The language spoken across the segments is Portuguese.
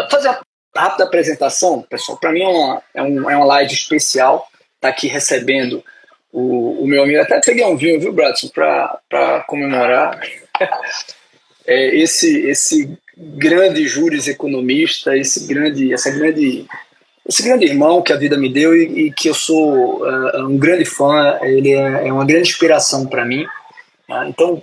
Fazer uma rápida apresentação, pessoal. Para mim é uma live especial. Tá aqui recebendo o meu amigo. Até peguei um vinho, viu, Bradson, para comemorar. Esse grande juris economista, esse grande irmão que a vida me deu e que eu sou um grande fã. Ele é uma grande inspiração para mim. Tá? Então,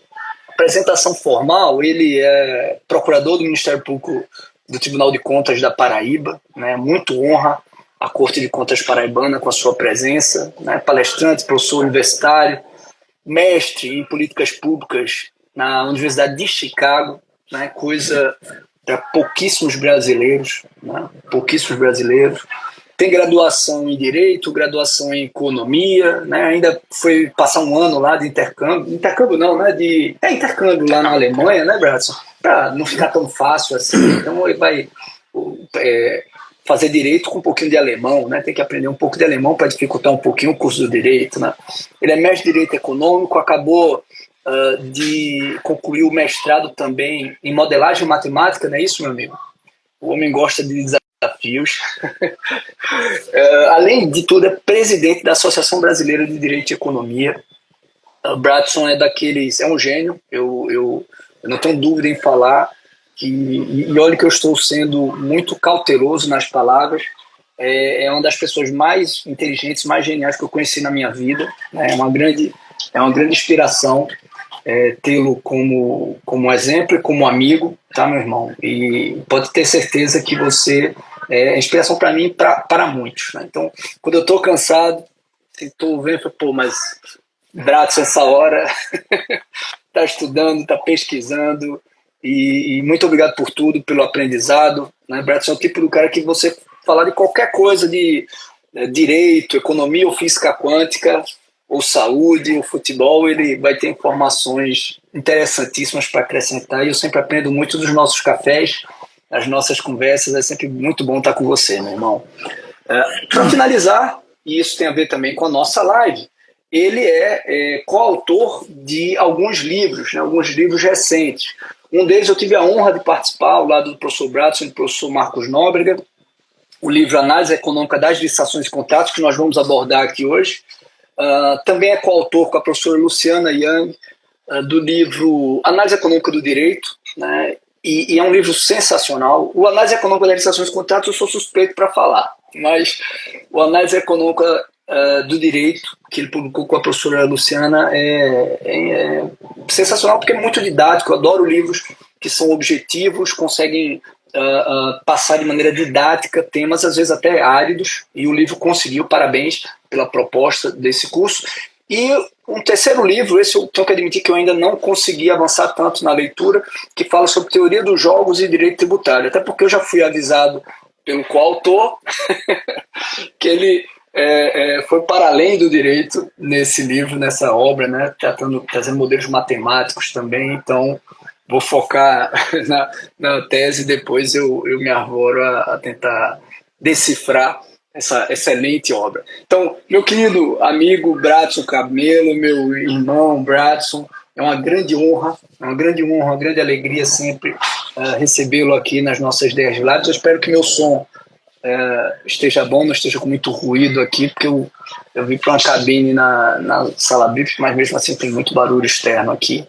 apresentação formal, ele é procurador do Ministério Público do Tribunal de Contas da Paraíba, né? Muito honra a Corte de Contas paraibana com a sua presença, né? Palestrante, professor universitário, mestre em políticas públicas na Universidade de Chicago, né? Coisa para pouquíssimos brasileiros, né? Pouquíssimos brasileiros. Tem graduação em Direito, graduação em Economia, né? Ainda foi passar um ano lá de intercâmbio não, né? Intercâmbio lá na Alemanha, né, Bradson? Para não ficar tão fácil assim. Então ele vai fazer Direito com um pouquinho de alemão, né? Tem que aprender um pouco de alemão para dificultar um pouquinho o curso do Direito, né? Ele é mestre de Direito Econômico, acabou de concluir o mestrado também em Modelagem Matemática, não é isso, meu amigo? O homem gosta de desafios. Além de tudo, é presidente da Associação Brasileira de Direito e Economia. Bradson é um gênio. Eu não tenho dúvida em falar e olha que eu estou sendo muito cauteloso nas palavras. É uma das pessoas mais inteligentes, mais geniais que eu conheci na minha vida. É uma grande inspiração tê-lo como exemplo e como amigo, tá, meu irmão? E pode ter certeza que você é inspiração para mim e para muitos, né? Então, quando eu estou cansado, estou vendo, pô, mas Bradson, essa hora, está estudando, está pesquisando, e muito obrigado por tudo, pelo aprendizado, né? Bradson é o tipo do cara que você falar de qualquer coisa de direito, economia ou física quântica, ou saúde, ou futebol, ele vai ter informações interessantíssimas para acrescentar, e eu sempre aprendo muito dos nossos cafés, as nossas conversas. É sempre muito bom estar com você, meu irmão. Para finalizar, e isso tem a ver também com a nossa live, ele é coautor de alguns livros, né, alguns livros recentes. Um deles eu tive a honra de participar, ao lado do professor Bradson e do professor Marcos Nóbrega, o livro Análise Econômica das Licitações e Contratos, que nós vamos abordar aqui hoje. Também é coautor com a professora Luciana Yang do livro Análise Econômica do Direito, né? E é um livro sensacional. O Análise Econômica das Licitações e Contratos eu sou suspeito para falar, mas o Análise Econômica do Direito, que ele publicou com a professora Luciana, é sensacional porque é muito didático. Eu adoro livros que são objetivos, conseguem passar de maneira didática temas às vezes até áridos, e o livro conseguiu. Parabéns pela proposta desse curso. E um terceiro livro, esse eu tenho que admitir que eu ainda não consegui avançar tanto na leitura, que fala sobre teoria dos jogos e direito tributário, até porque eu já fui avisado pelo coautor que ele foi para além do direito nesse livro, nessa obra, né, trazendo modelos matemáticos também. Então vou focar na tese, depois eu me arvoro a tentar decifrar essa excelente obra. Então, meu querido amigo Bradson Camelo, meu irmão Bradson, é uma grande honra, uma grande alegria sempre recebê-lo aqui nas nossas 10 lives. Eu espero que meu som esteja bom, não esteja com muito ruído aqui, porque eu vim para uma cabine na sala VIP, mas mesmo assim tem muito barulho externo aqui.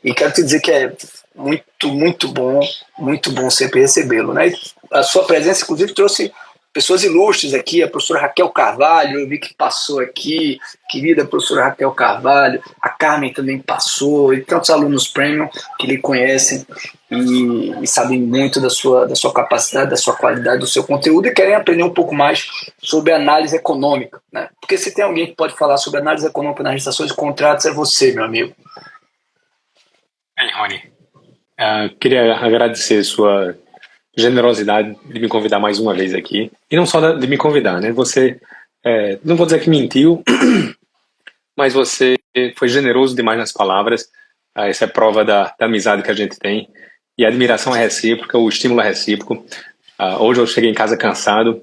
E quero te dizer que é muito bom sempre recebê-lo, né? E a sua presença, inclusive, trouxe pessoas ilustres aqui, a professora Raquel Carvalho, eu vi que passou aqui, querida professora Raquel Carvalho, a Carmen também passou, e tantos alunos premium que lhe conhecem e sabem muito da sua capacidade, da sua qualidade, do seu conteúdo, e querem aprender um pouco mais sobre análise econômica, né? Porque se tem alguém que pode falar sobre análise econômica nas licitações e contratos, é você, meu amigo. Ei, Rony, queria agradecer sua generosidade de me convidar mais uma vez aqui, e não só de me convidar, né? Você, não vou dizer que mentiu, mas você foi generoso demais nas palavras. Essa é prova da amizade que a gente tem, e a admiração é recíproca, o estímulo é recíproco. Hoje eu cheguei em casa cansado,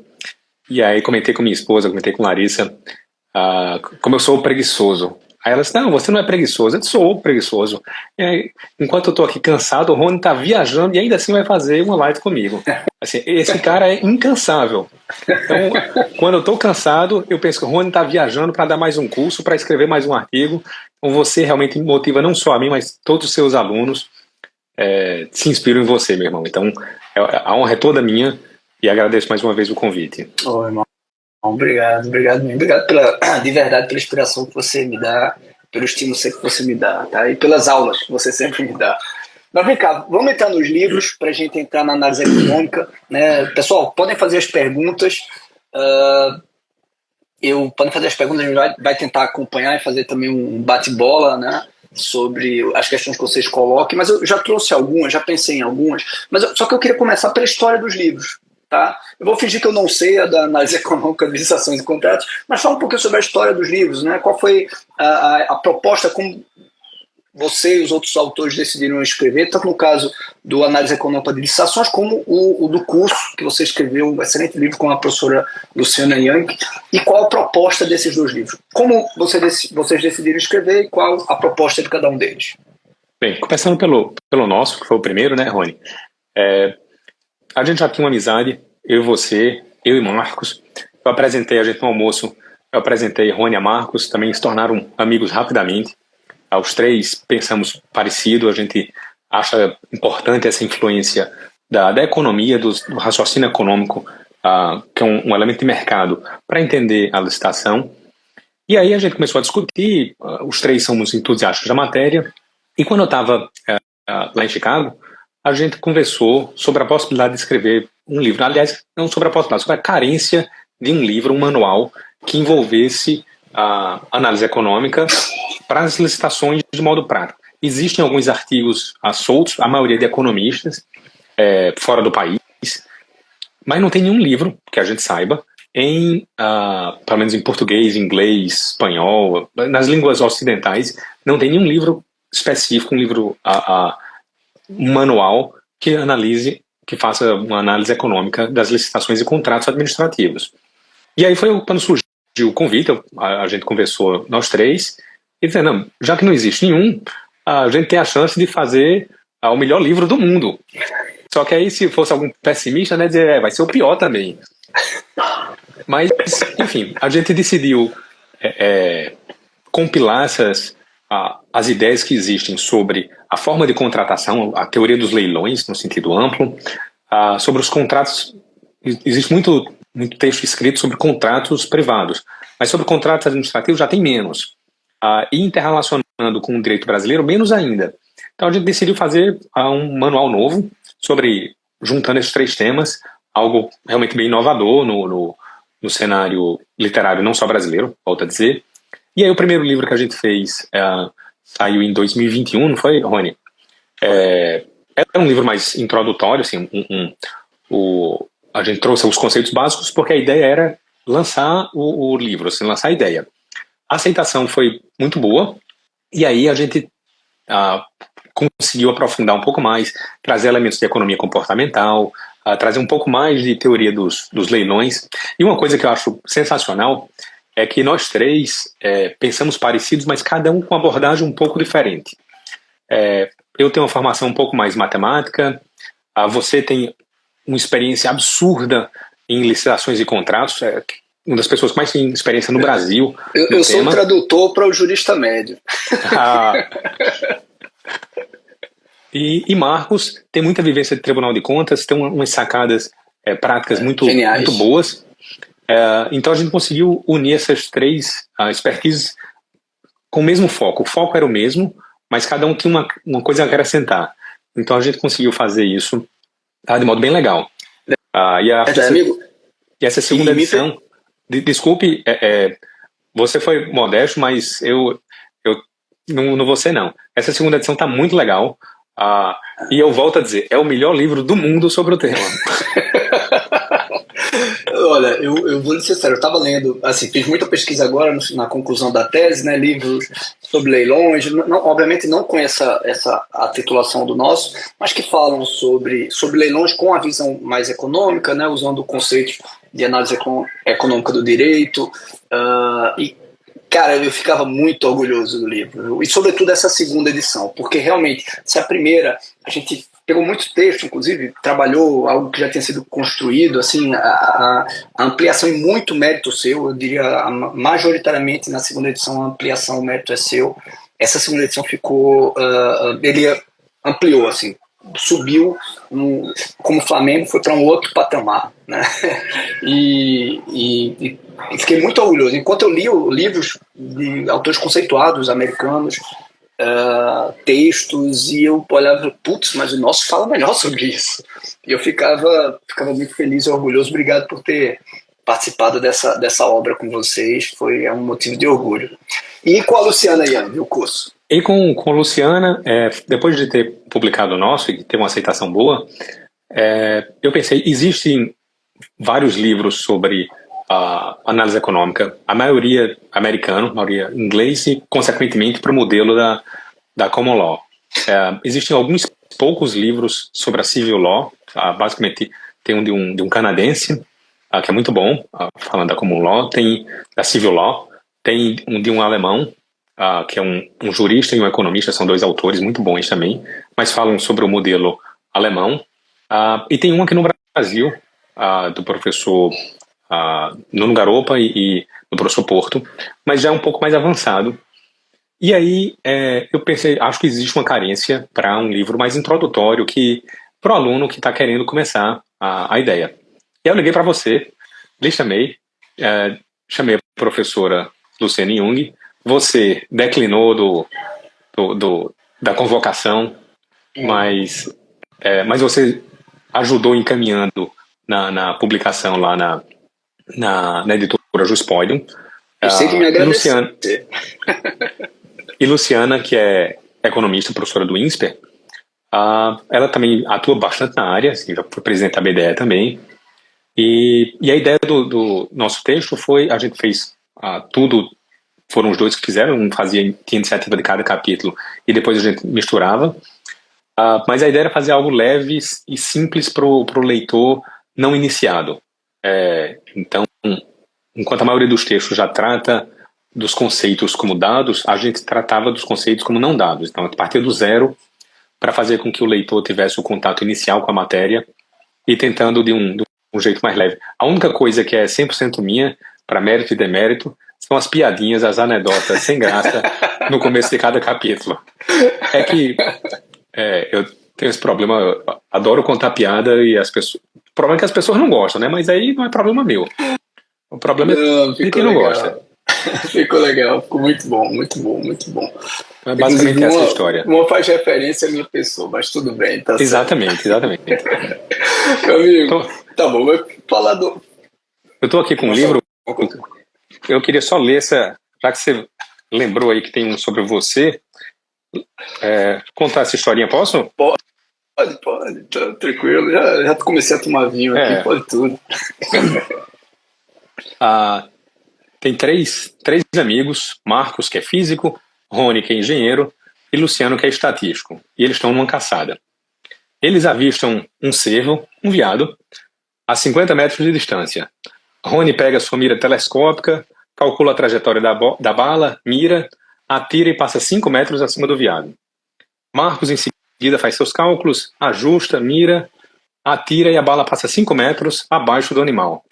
e aí comentei com minha esposa, comentei com Larissa, como eu sou preguiçoso. Aí ela disse, não, você não é preguiçoso. Eu disse, sou preguiçoso. E aí, enquanto eu tô aqui cansado, o Rony tá viajando e ainda assim vai fazer uma live comigo. Assim, esse cara é incansável. Então, quando eu tô cansado, eu penso que o Rony tá viajando para dar mais um curso, para escrever mais um artigo. Então você realmente motiva não só a mim, mas todos os seus alunos se inspiram em você, meu irmão. Então, a honra é toda minha e agradeço mais uma vez o convite. Ô, irmão, obrigado mesmo. Obrigado de verdade pela inspiração que você me dá, pelo estímulo que você me dá, tá? E pelas aulas que você sempre me dá. Mas vem cá, vamos entrar nos livros para a gente entrar na análise econômica, né? Pessoal, podem fazer as perguntas. Podem fazer as perguntas, a gente vai tentar acompanhar e fazer também um bate-bola, né? Sobre as questões que vocês coloquem, mas eu já trouxe algumas, já pensei em algumas, só que eu queria começar pela história dos livros. Tá? Eu vou fingir que eu não sei a da análise econômica de licitações e contratos, mas fala um pouquinho sobre a história dos livros, né? Qual foi a proposta, como você e os outros autores decidiram escrever, tanto no caso do análise econômica de licitações, como o do curso que você escreveu, um excelente livro com a professora Luciana Yank, e qual a proposta desses dois livros? Como vocês decidiram escrever e qual a proposta de cada um deles? Bem, começando pelo nosso, que foi o primeiro, né, Rony? A gente já tinha uma amizade, eu e você, eu e Marcos. Eu apresentei a gente no almoço, eu apresentei Rony a Marcos, também se tornaram amigos rapidamente. Os três pensamos parecido, a gente acha importante essa influência da economia, do raciocínio econômico, que é um elemento de mercado, para entender a licitação. E aí a gente começou a discutir, os três somos entusiastas da matéria, e quando eu estava lá em Chicago, a gente conversou sobre a possibilidade de escrever um livro. Aliás, não sobre a possibilidade, sobre a carência de um livro, um manual, que envolvesse a análise econômica para as licitações de modo prático. Existem alguns artigos soltos, a maioria de economistas, fora do país, mas não tem nenhum livro, que a gente saiba, pelo menos em português, inglês, espanhol, nas línguas ocidentais, não tem nenhum livro específico, um livro um manual que faça uma análise econômica das licitações e contratos administrativos. E aí foi quando surgiu o convite, a gente conversou nós três, e dizendo, não, já que não existe nenhum, a gente tem a chance de fazer o melhor livro do mundo. Só que aí, se fosse algum pessimista, né, dizer, vai ser o pior também. Mas, enfim, a gente decidiu compilar as ideias que existem sobre a forma de contratação, a teoria dos leilões, no sentido amplo, sobre os contratos. Existe muito texto escrito sobre contratos privados, mas sobre contratos administrativos já tem menos. E interrelacionando com o direito brasileiro, menos ainda. Então a gente decidiu fazer um manual novo juntando esses três temas, algo realmente bem inovador no cenário literário, não só brasileiro, volto a dizer. E aí o primeiro livro que a gente fez saiu em 2021, não foi, Rony? É um livro mais introdutório, assim, a gente trouxe os conceitos básicos porque a ideia era lançar o livro, assim, lançar a ideia. A aceitação foi muito boa, e aí a gente conseguiu aprofundar um pouco mais, trazer elementos de economia comportamental, trazer um pouco mais de teoria dos leilões. E uma coisa que eu acho sensacional é que nós três pensamos parecidos, mas cada um com uma abordagem um pouco diferente. Eu tenho uma formação um pouco mais matemática, você tem uma experiência absurda em licitações e contratos, uma das pessoas que mais tem experiência no Brasil. Eu sou um tradutor para o jurista médio. E Marcos tem muita vivência de Tribunal de Contas, tem umas sacadas práticas muito boas. Então a gente conseguiu unir essas três expertises com o mesmo foco. O foco era o mesmo, mas cada um tinha uma coisa a acrescentar. Então a gente conseguiu fazer isso de modo bem legal. E essa segunda edição, desculpe, você foi modesto, mas eu não vou ser, não. Essa segunda edição está muito legal. E eu volto a dizer, é o melhor livro do mundo sobre o tema. Olha, eu vou ser sério, eu estava lendo, assim, fiz muita pesquisa agora na conclusão da tese, né, livros sobre leilões, obviamente não com a titulação do nosso, mas que falam sobre leilões com a visão mais econômica, né, usando conceitos de análise econômica do direito, e Cara, eu ficava muito orgulhoso do livro, e sobretudo essa segunda edição, porque realmente, se a primeira, a gente pegou muito texto, inclusive, trabalhou algo que já tinha sido construído, assim, a ampliação em muito mérito seu, eu diria, majoritariamente na segunda edição a ampliação, o mérito é seu. Essa segunda edição ficou, ele ampliou, assim, subiu, como o Flamengo foi para um outro patamar, né? E fiquei muito orgulhoso. Enquanto eu li livros de autores conceituados americanos, textos, e eu olhava, putz, mas o nosso fala melhor sobre isso. E eu ficava muito feliz e orgulhoso. Obrigado por ter participado dessa obra com vocês, foi um motivo de orgulho. E com a Luciana Yang, o curso? E com a Luciana, depois de ter publicado o nosso e ter uma aceitação boa, eu pensei, existem vários livros sobre análise econômica, a maioria americano, a maioria inglês e, consequentemente, para o modelo da Common Law. Existem alguns poucos livros sobre a Civil Law, basicamente tem um de um canadense, que é muito bom, falando da Common Law, tem da Civil Law, tem um de um alemão, que é um jurista e um economista, são dois autores muito bons também, mas falam sobre o modelo alemão. E tem um aqui no Brasil, do professor Nuno Garopa e do professor Porto, mas já é um pouco mais avançado. E aí eu pensei, acho que existe uma carência para um livro mais introdutório para o aluno que está querendo começar a ideia. E eu liguei para você, lhe chamei, chamei a professora Luciana Jung, você declinou da convocação, mas você ajudou encaminhando na publicação lá na editora Juspodium. Eu sei que me agradeceu. E Luciana, que é economista, professora do INSPER, ela também atua bastante na área, assim, já foi presidente da BDE também. E a ideia do nosso texto foi, a gente fez tudo, foram os dois que fizeram, tinha iniciativa de cada capítulo e depois a gente misturava. Mas a ideia era fazer algo leve e simples para o leitor não iniciado. Então, enquanto a maioria dos textos já trata dos conceitos como dados, a gente tratava dos conceitos como não dados. Então, a partir do zero, para fazer com que o leitor tivesse o contato inicial com a matéria e tentando de um jeito mais leve. A única coisa que é 100% minha, para mérito e demérito, são as piadinhas, as anedotas sem graça no começo de cada capítulo. É que eu tenho esse problema, eu adoro contar piada e as pessoas... O problema é que as pessoas não gostam, né? Mas aí não é problema meu. O problema é de quem não gosta. Ficou legal, ficou muito bom, muito bom, muito bom. É basicamente essa história. Uma faz referência à minha pessoa, mas tudo bem, tá exatamente, certo. Exatamente. Meu amigo, tá bom, vai falar do... Eu tô aqui com um livro, eu queria só ler já que você lembrou aí que tem um sobre você, contar essa historinha, posso? Pode, tá tranquilo, já comecei a tomar vinho aqui, pode tudo. Tem três amigos, Marcos, que é físico, Rony, que é engenheiro, e Luciano, que é estatístico. E eles estão numa caçada. Eles avistam um cervo, um veado, a 50 metros de distância. Rony pega sua mira telescópica, calcula a trajetória da bala, mira, atira e passa 5 metros acima do veado. Marcos, em seguida, faz seus cálculos, ajusta, mira, atira e a bala passa 5 metros abaixo do animal.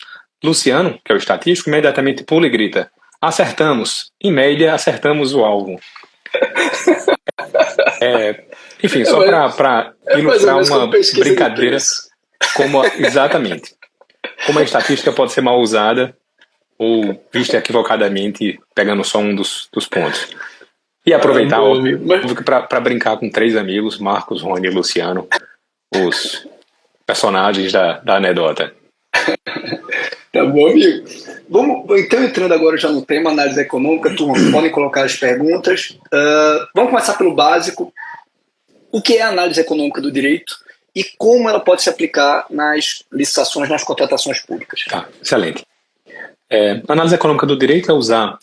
Luciano, que é o estatístico, imediatamente pula e grita: acertamos! Em média, acertamos o alvo. Enfim, só para ilustrar uma brincadeira exatamente. Como a estatística pode ser mal usada ou vista equivocadamente, pegando só um dos pontos. E aproveitar para brincar com 3 amigos, Marcos, Rony e Luciano, os personagens da anedota. Tá bom, amigo. Vamos, então, entrando agora já no tema análise econômica, turma, podem colocar as perguntas. Vamos começar pelo básico. O que é a análise econômica do direito e como ela pode se aplicar nas licitações, nas contratações públicas? Tá, excelente. A análise econômica do direito é usar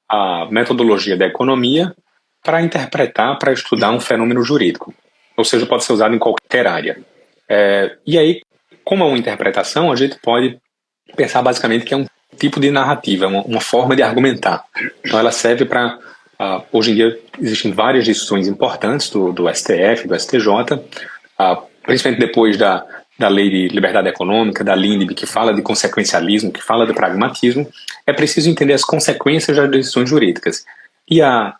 a metodologia da economia para interpretar, para estudar um fenômeno jurídico. Ou seja, pode ser usado em qualquer área. E aí, como é uma interpretação, a gente pode pensar basicamente que é um tipo de narrativa, uma forma de argumentar. Então ela serve para... hoje em dia existem várias decisões importantes do STF, do STJ, principalmente depois da Lei de Liberdade Econômica, da LINDB, que fala de consequencialismo, que fala de pragmatismo. É preciso entender as consequências das decisões jurídicas. E a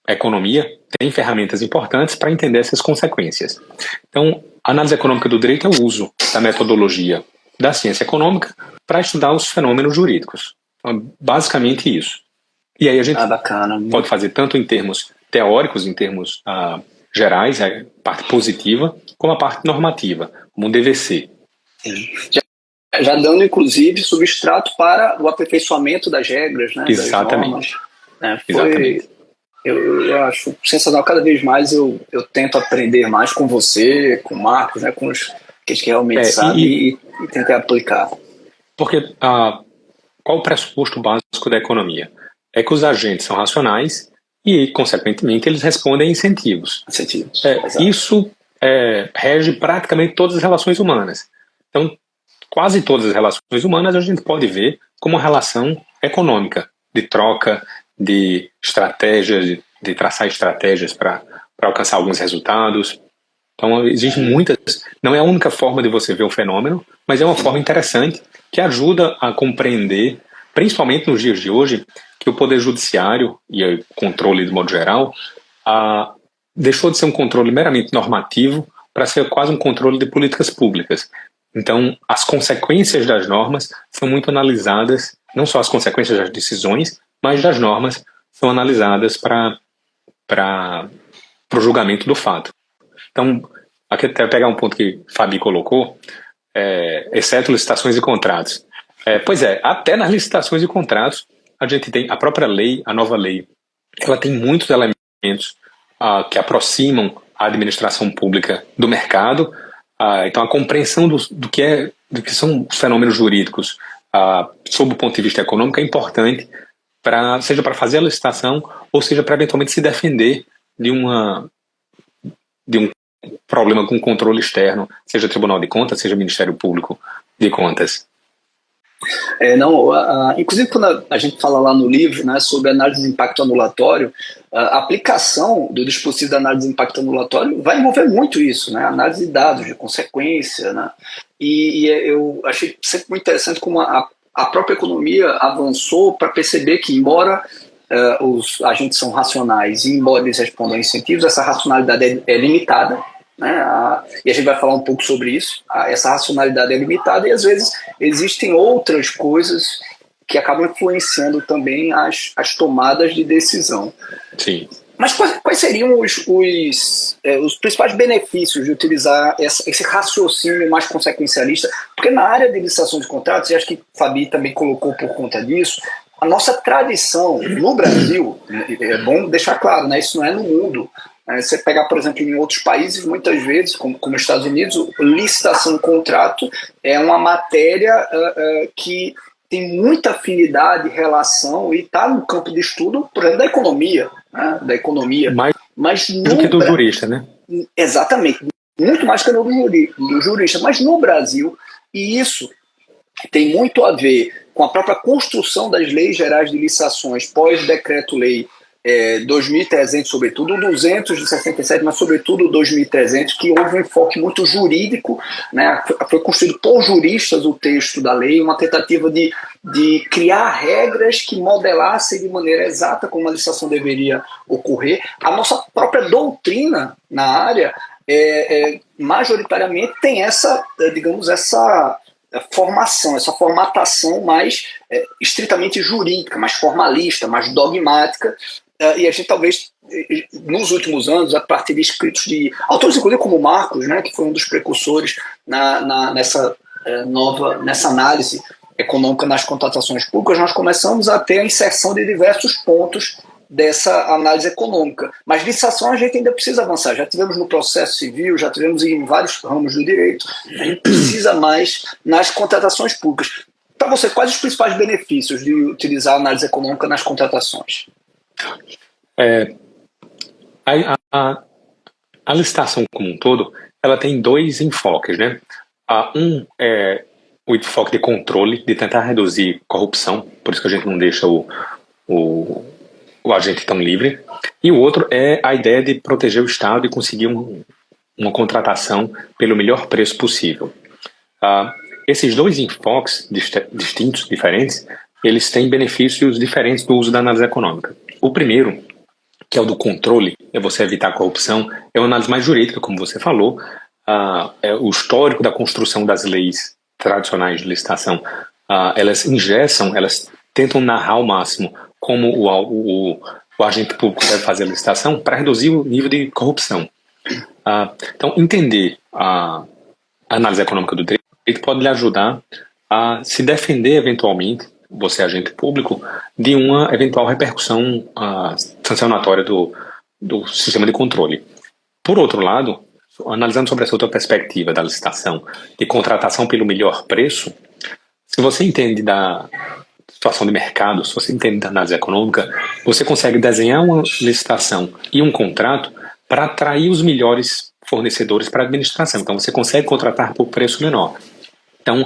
economia tem ferramentas importantes para entender essas consequências. Então, a análise econômica do direito é o uso da metodologia da ciência econômica para estudar os fenômenos jurídicos. Então, basicamente isso. E aí a gente pode fazer tanto em termos teóricos, em termos gerais, a parte positiva, como a parte normativa, como um DVC. Já dando, inclusive, substrato para o aperfeiçoamento das regras, né? Exatamente. Das normas. Exatamente. Eu acho sensacional. Cada vez mais eu tento aprender mais com você, com o Marcos, né? Com os que realmente sabem e tentar aplicar. Porque qual o pressuposto básico da economia? É que os agentes são racionais e, consequentemente, eles respondem a incentivos. Isso rege praticamente todas as relações humanas. Então, quase todas as relações humanas a gente pode ver como uma relação econômica, de troca, de estratégias, de traçar estratégias para alcançar alguns resultados. Então, existem muitas... Não é a única forma de você ver o fenômeno, mas é uma forma interessante que ajuda a compreender, principalmente nos dias de hoje, que o Poder Judiciário e o controle de modo geral deixou de ser um controle meramente normativo para ser quase um controle de políticas públicas. Então, as consequências das normas são muito analisadas, não só as consequências das decisões, mas das normas são analisadas para o julgamento do fato. Então, aqui até pegar um ponto que Fabi colocou, exceto licitações e contratos. Pois é, até nas licitações e contratos, a gente tem a própria lei, a nova lei, ela tem muitos elementos que aproximam a administração pública do mercado. Então, a compreensão do que são os fenômenos jurídicos sob o ponto de vista econômico é importante, seja para fazer a licitação ou seja para eventualmente se defender de um problema com controle externo, seja Tribunal de Contas, seja Ministério Público de Contas. Inclusive quando a gente fala lá no livro, né, sobre análise de impacto anulatório, a aplicação do dispositivo de análise de impacto anulatório vai envolver muito isso, né, análise de dados, de consequência, né, e eu achei sempre muito interessante como a própria economia avançou para perceber que, embora os agentes são racionais e embora eles respondam a incentivos, essa racionalidade é limitada, né? E a gente vai falar um pouco sobre isso. Essa racionalidade é limitada e às vezes existem outras coisas que acabam influenciando também as tomadas de decisão. Sim. Mas quais seriam os principais benefícios de utilizar esse raciocínio mais consequencialista? Porque na área de licitação de contratos, e acho que Fabi também colocou por conta disso, a nossa tradição no Brasil, é bom deixar claro, né, isso não é no mundo. Você pegar, por exemplo, em outros países, muitas vezes, como os Estados Unidos, licitação de contrato é uma matéria que tem muita afinidade, relação e está no campo de estudo, por exemplo, da economia. Né? Da economia. Mais do que do jurista, né? Exatamente. Muito mais que do jurista. Mas no Brasil, e isso tem muito a ver com a própria construção das leis gerais de licitações pós-decreto-lei 2300, sobretudo, o 200 de 67, mas sobretudo o 2300, que houve um enfoque muito jurídico, né? Foi construído por juristas o texto da lei, uma tentativa de criar regras que modelassem de maneira exata como a licitação deveria ocorrer. A nossa própria doutrina na área, majoritariamente, tem essa formação, essa formatação mais estritamente jurídica, mais formalista, mais dogmática. E a gente talvez, nos últimos anos, a partir de escritos de autores, inclusive como Marcos, né, que foi um dos precursores nessa análise econômica nas contratações públicas, nós começamos a ter a inserção de diversos pontos dessa análise econômica. Mas licitação a gente ainda precisa avançar. Já tivemos no processo civil, já tivemos em vários ramos do direito. A gente precisa mais nas contratações públicas. Para você, quais os principais benefícios de utilizar a análise econômica nas contratações? A licitação como um todo, ela tem dois enfoques, né? Um é o enfoque de controle, de tentar reduzir corrupção, por isso que a gente não deixa o, o agente tão livre. E o outro é a ideia de proteger o Estado e conseguir uma contratação pelo melhor preço possível. Esses dois enfoques distintos, diferentes, eles têm benefícios diferentes do uso da análise econômica. O primeiro, que é o do controle, é você evitar a corrupção, é uma análise mais jurídica, como você falou, é o histórico da construção das leis tradicionais de licitação. Elas engessam, elas tentam narrar ao máximo como o agente público deve fazer a licitação para reduzir o nível de corrupção. Então, entender a análise econômica do direito pode lhe ajudar a se defender eventualmente, você agente público, de uma eventual repercussão sancionatória do sistema de controle. Por outro lado, analisando sobre essa outra perspectiva da licitação, de contratação pelo melhor preço, se você entende da situação de mercado, se você entende da análise econômica, você consegue desenhar uma licitação e um contrato para atrair os melhores fornecedores para a administração. Então, você consegue contratar por preço menor. Então,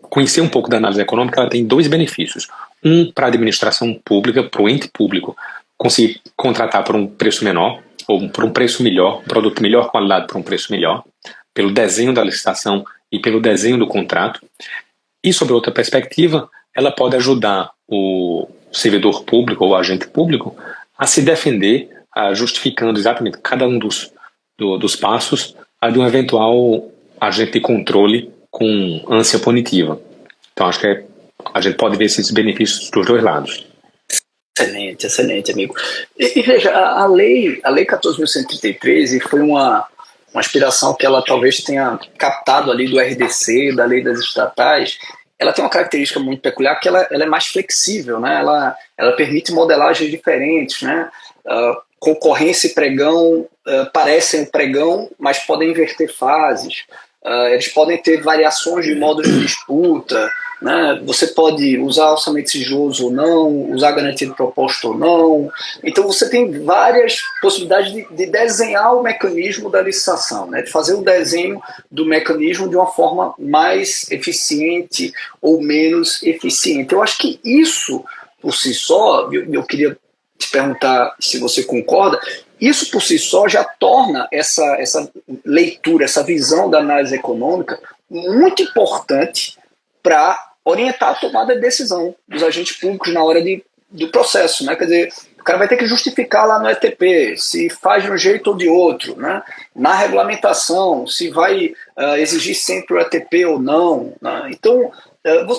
conhecer um pouco da análise econômica, ela tem dois benefícios. Um, para a administração pública, para o ente público, conseguir contratar por um preço menor, ou por um preço melhor, um produto de melhor qualidade por um preço melhor, pelo desenho da licitação e pelo desenho do contrato. E, sob outra perspectiva, ela pode ajudar o servidor público ou o agente público a se defender, justificando exatamente cada um dos passos de um eventual agente de controle com ânsia punitiva. Então, acho que a gente pode ver esses benefícios dos dois lados. Excelente, excelente, amigo. E veja, a lei 14.133 foi uma aspiração que ela talvez tenha captado ali do RDC, da lei das estatais. Ela tem uma característica muito peculiar, que ela é mais flexível, né? Ela permite modelagens diferentes, né? Concorrência e pregão parecem o pregão, mas podem inverter fases. Eles podem ter variações de modos de disputa, né? Você pode usar orçamento sigiloso ou não, usar garantia de proposta ou não. Então você tem várias possibilidades de desenhar o mecanismo da licitação, né? De fazer o desenho do mecanismo de uma forma mais eficiente ou menos eficiente. Eu acho que isso, por si só, eu queria te perguntar se você concorda, isso por si só já torna essa leitura, essa visão da análise econômica muito importante para orientar a tomada de decisão dos agentes públicos na hora do processo, né? Quer dizer, o cara vai ter que justificar lá no ETP se faz de um jeito ou de outro, né? Na regulamentação, se vai exigir sempre o ETP ou não, né? Então,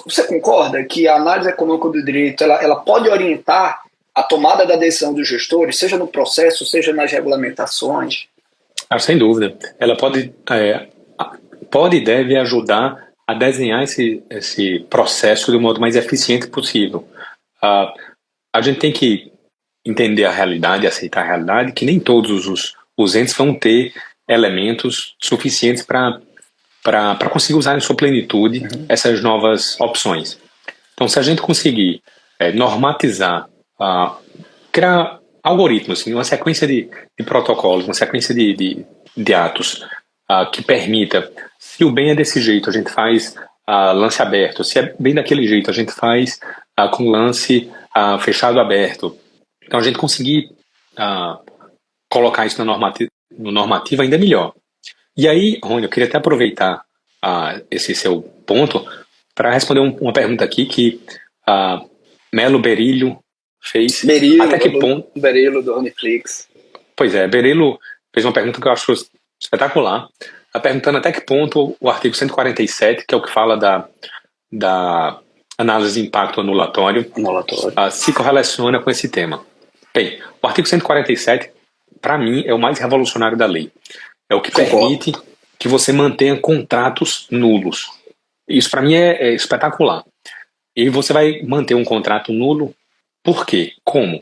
você concorda que a análise econômica do direito ela pode orientar a tomada da decisão dos gestores, seja no processo, seja nas regulamentações? Sem dúvida. Ela pode e deve ajudar a desenhar esse processo do modo mais eficiente possível. A gente tem que entender a realidade, aceitar a realidade, que nem todos os entes vão ter elementos suficientes para conseguir usar em sua plenitude essas novas opções. Então, se a gente conseguir normatizar, criar algoritmos, assim, uma sequência de protocolos, uma sequência de atos que permita, se o bem é desse jeito, a gente faz lance aberto, se é bem daquele jeito, a gente faz com lance fechado aberto. Então, a gente conseguir colocar isso no normativo ainda é melhor. E aí, Rony, eu queria até aproveitar esse seu ponto para responder uma pergunta aqui que Melo Berilho fez. Até que ponto? Berilo do Uniflix. Pois é, Berilo fez uma pergunta que eu acho espetacular, perguntando até que ponto o artigo 147, que é o que fala da análise de impacto anulatório, se correlaciona com esse tema. Bem, o artigo 147, para mim, é o mais revolucionário da lei. É o que permite que você mantenha contratos nulos. Isso, para mim, é espetacular. E você vai manter um contrato nulo, por quê? Como?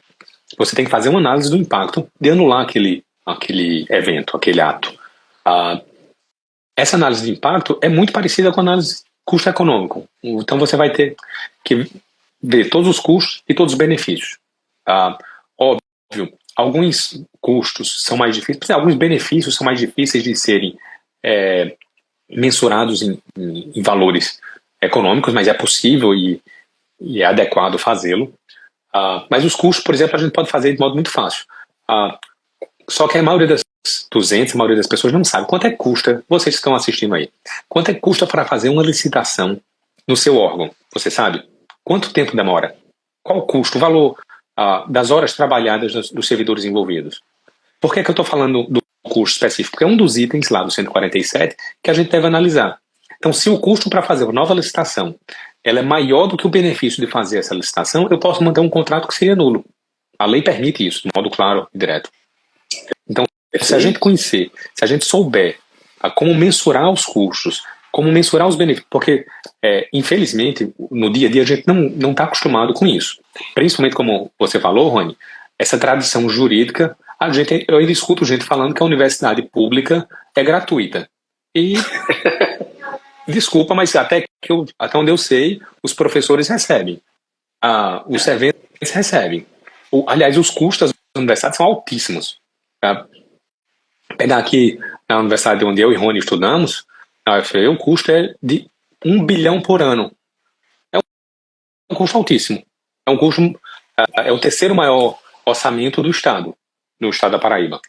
Você tem que fazer uma análise do impacto de anular aquele evento, aquele ato. Essa análise de impacto é muito parecida com a análise custo econômico. Então você vai ter que ver todos os custos e todos os benefícios. Óbvio, alguns custos são mais difíceis, alguns benefícios são mais difíceis de serem mensurados em valores econômicos, mas é possível e é adequado fazê-lo. Mas os custos, por exemplo, a gente pode fazer de modo muito fácil. Só que a maioria a maioria das pessoas não sabe quanto é que custa, vocês que estão assistindo aí, quanto é que custa para fazer uma licitação no seu órgão? Você sabe? Quanto tempo demora? Qual o custo, o valor das horas trabalhadas dos servidores envolvidos? Por que eu estou falando do custo específico? Porque é um dos itens lá do 147 que a gente deve analisar. Então, se o custo para fazer uma nova licitação ela é maior do que o benefício de fazer essa licitação, eu posso manter um contrato que seria nulo. A lei permite isso, de modo claro e direto. Então, se a gente conhecer, se a gente souber como mensurar os custos, como mensurar os benefícios, porque, infelizmente, no dia a dia a gente não está acostumado com isso. Principalmente, como você falou, Rony, essa tradição jurídica, eu ainda escuto gente falando que a universidade pública é gratuita. E, desculpa, mas até onde eu sei, os professores recebem. Os serventes recebem. Aliás, os custos das universidades são altíssimos. Pegar aqui na universidade onde eu e Rony estudamos, na UFE, o custo é de 1 bilhão por ano. É um custo altíssimo. É o terceiro maior orçamento do estado, no estado da Paraíba.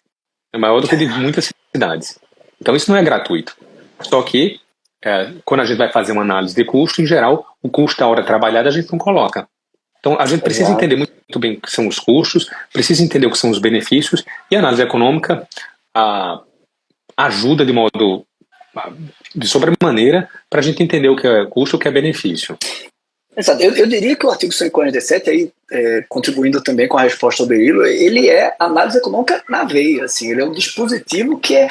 É maior do que de muitas cidades. Então isso não é gratuito. Só que, quando a gente vai fazer uma análise de custo, em geral, o custo da hora trabalhada a gente não coloca. Então a gente precisa entender muito bem o que são os custos, precisa entender o que são os benefícios, e a análise econômica ajuda de sobremaneira para a gente entender o que é custo e o que é benefício. Exato. Eu diria que o artigo 147, aí, contribuindo também com a resposta do Danilo, ele é análise econômica na veia. Assim, ele é um dispositivo que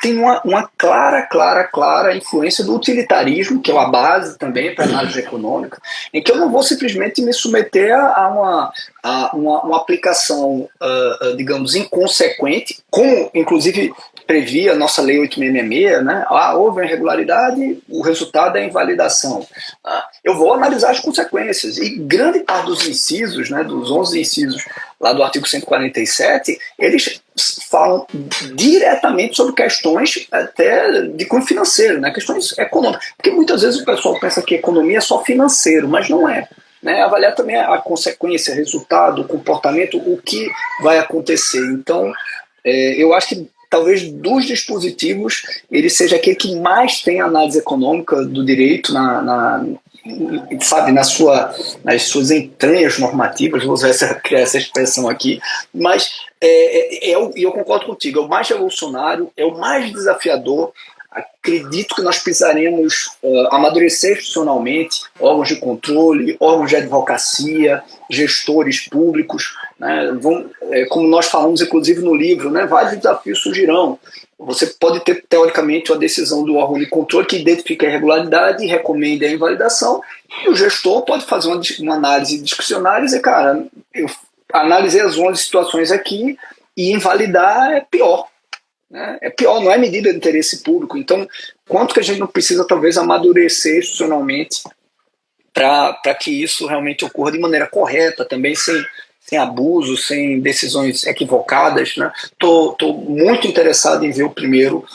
tem uma clara influência do utilitarismo, que é a base também para a análise econômica, em que eu não vou simplesmente me submeter a uma aplicação, digamos, inconsequente, como, inclusive, previa a nossa Lei 8666, né? Houve uma irregularidade, o resultado é a invalidação. Eu vou analisar as consequências. E grande parte dos incisos, né, dos 11 incisos lá do artigo 147, eles falam diretamente sobre questões até de cunho financeiro, né, questões econômicas. Porque muitas vezes o pessoal pensa que economia é só financeiro, mas não é. Né? Avaliar também a consequência, resultado, o comportamento, o que vai acontecer. Então, eu acho que talvez dos dispositivos ele seja aquele que mais tem análise econômica do direito sabe, nas suas entranhas normativas, vou criar essa expressão aqui, mas eu concordo contigo, é o mais revolucionário, é o mais desafiador. Acredito que nós precisaremos amadurecer institucionalmente órgãos de controle, órgãos de advocacia, gestores públicos, né? Como nós falamos inclusive no livro, né? Vários desafios surgirão. Você pode ter, teoricamente, uma decisão do órgão de controle que identifique a irregularidade e recomende a invalidação, e o gestor pode fazer uma análise discricionária e dizer, cara, eu analisei as 11 situações aqui e invalidar é pior. É pior, não é medida de interesse público. Então, quanto que a gente não precisa, talvez, amadurecer institucionalmente para que isso realmente ocorra de maneira correta, também sem abuso, sem decisões equivocadas. Né? Tô muito interessado em ver o primeiro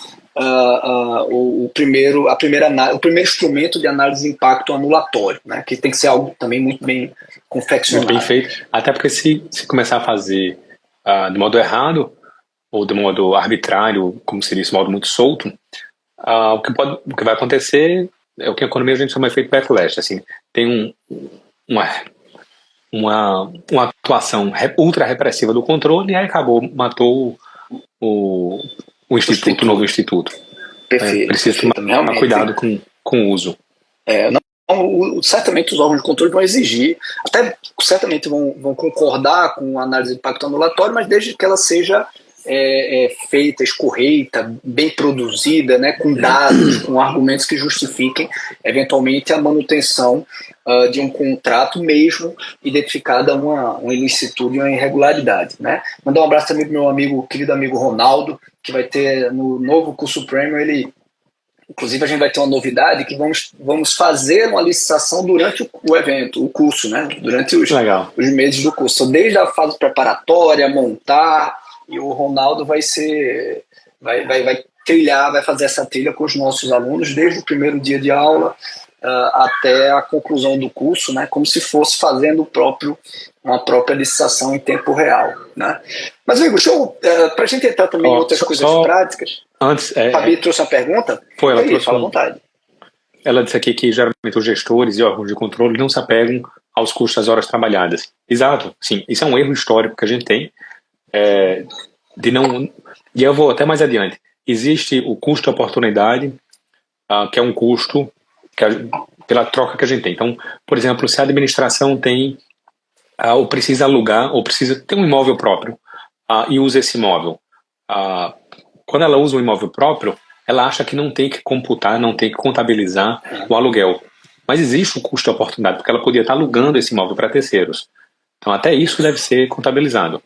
instrumento de análise de impacto anulatório, né? Que tem que ser algo também muito bem confeccionado. Muito bem feito. Até porque se começar a fazer de modo errado, ou de modo arbitrário, como seria esse modo muito solto, o que vai acontecer é o que a economia a gente chama de efeito backlash. Assim, tem uma atuação ultra repressiva do controle e aí matou o instituto, o novo instituto. Perfeito. Precisa tomar cuidado com o uso. Certamente os órgãos de controle vão exigir, até certamente vão concordar com a análise de impacto anulatório, mas desde que ela seja feita, escorreita, bem produzida, né, com dados, com argumentos que justifiquem eventualmente a manutenção de um contrato, mesmo identificada uma ilicitude e uma irregularidade. Né? Mandar um abraço também para o meu querido amigo Ronaldo, que vai ter no novo curso Premium, inclusive a gente vai ter uma novidade que vamos fazer uma licitação durante o evento, o curso, né? Durante os meses do curso. Desde a fase preparatória, montar, e o Ronaldo vai ser vai trilhar, vai fazer essa trilha com os nossos alunos desde o primeiro dia de aula até a conclusão do curso, né, como se fosse fazendo uma própria licitação em tempo real, né? Mas, amigo, para a gente entrar também em outras coisas práticas. Antes, Fabi trouxe uma pergunta? Foi, ela trouxe fala à vontade. Ela disse aqui que geralmente os gestores e órgãos de controle não se apegam aos custos das horas trabalhadas. Exato, sim. Isso é um erro histórico que a gente tem, de não. E eu vou até mais adiante. Existe o custo de oportunidade, que é um custo pela troca que a gente tem. Então, por exemplo, se a administração tem ou precisa alugar, ou precisa ter um imóvel próprio e usa esse imóvel. Quando ela usa um imóvel próprio, ela acha que não tem que computar, não tem que contabilizar o aluguel. Mas existe o custo de oportunidade, porque ela podia estar alugando esse imóvel para terceiros. Então, até isso deve ser contabilizado.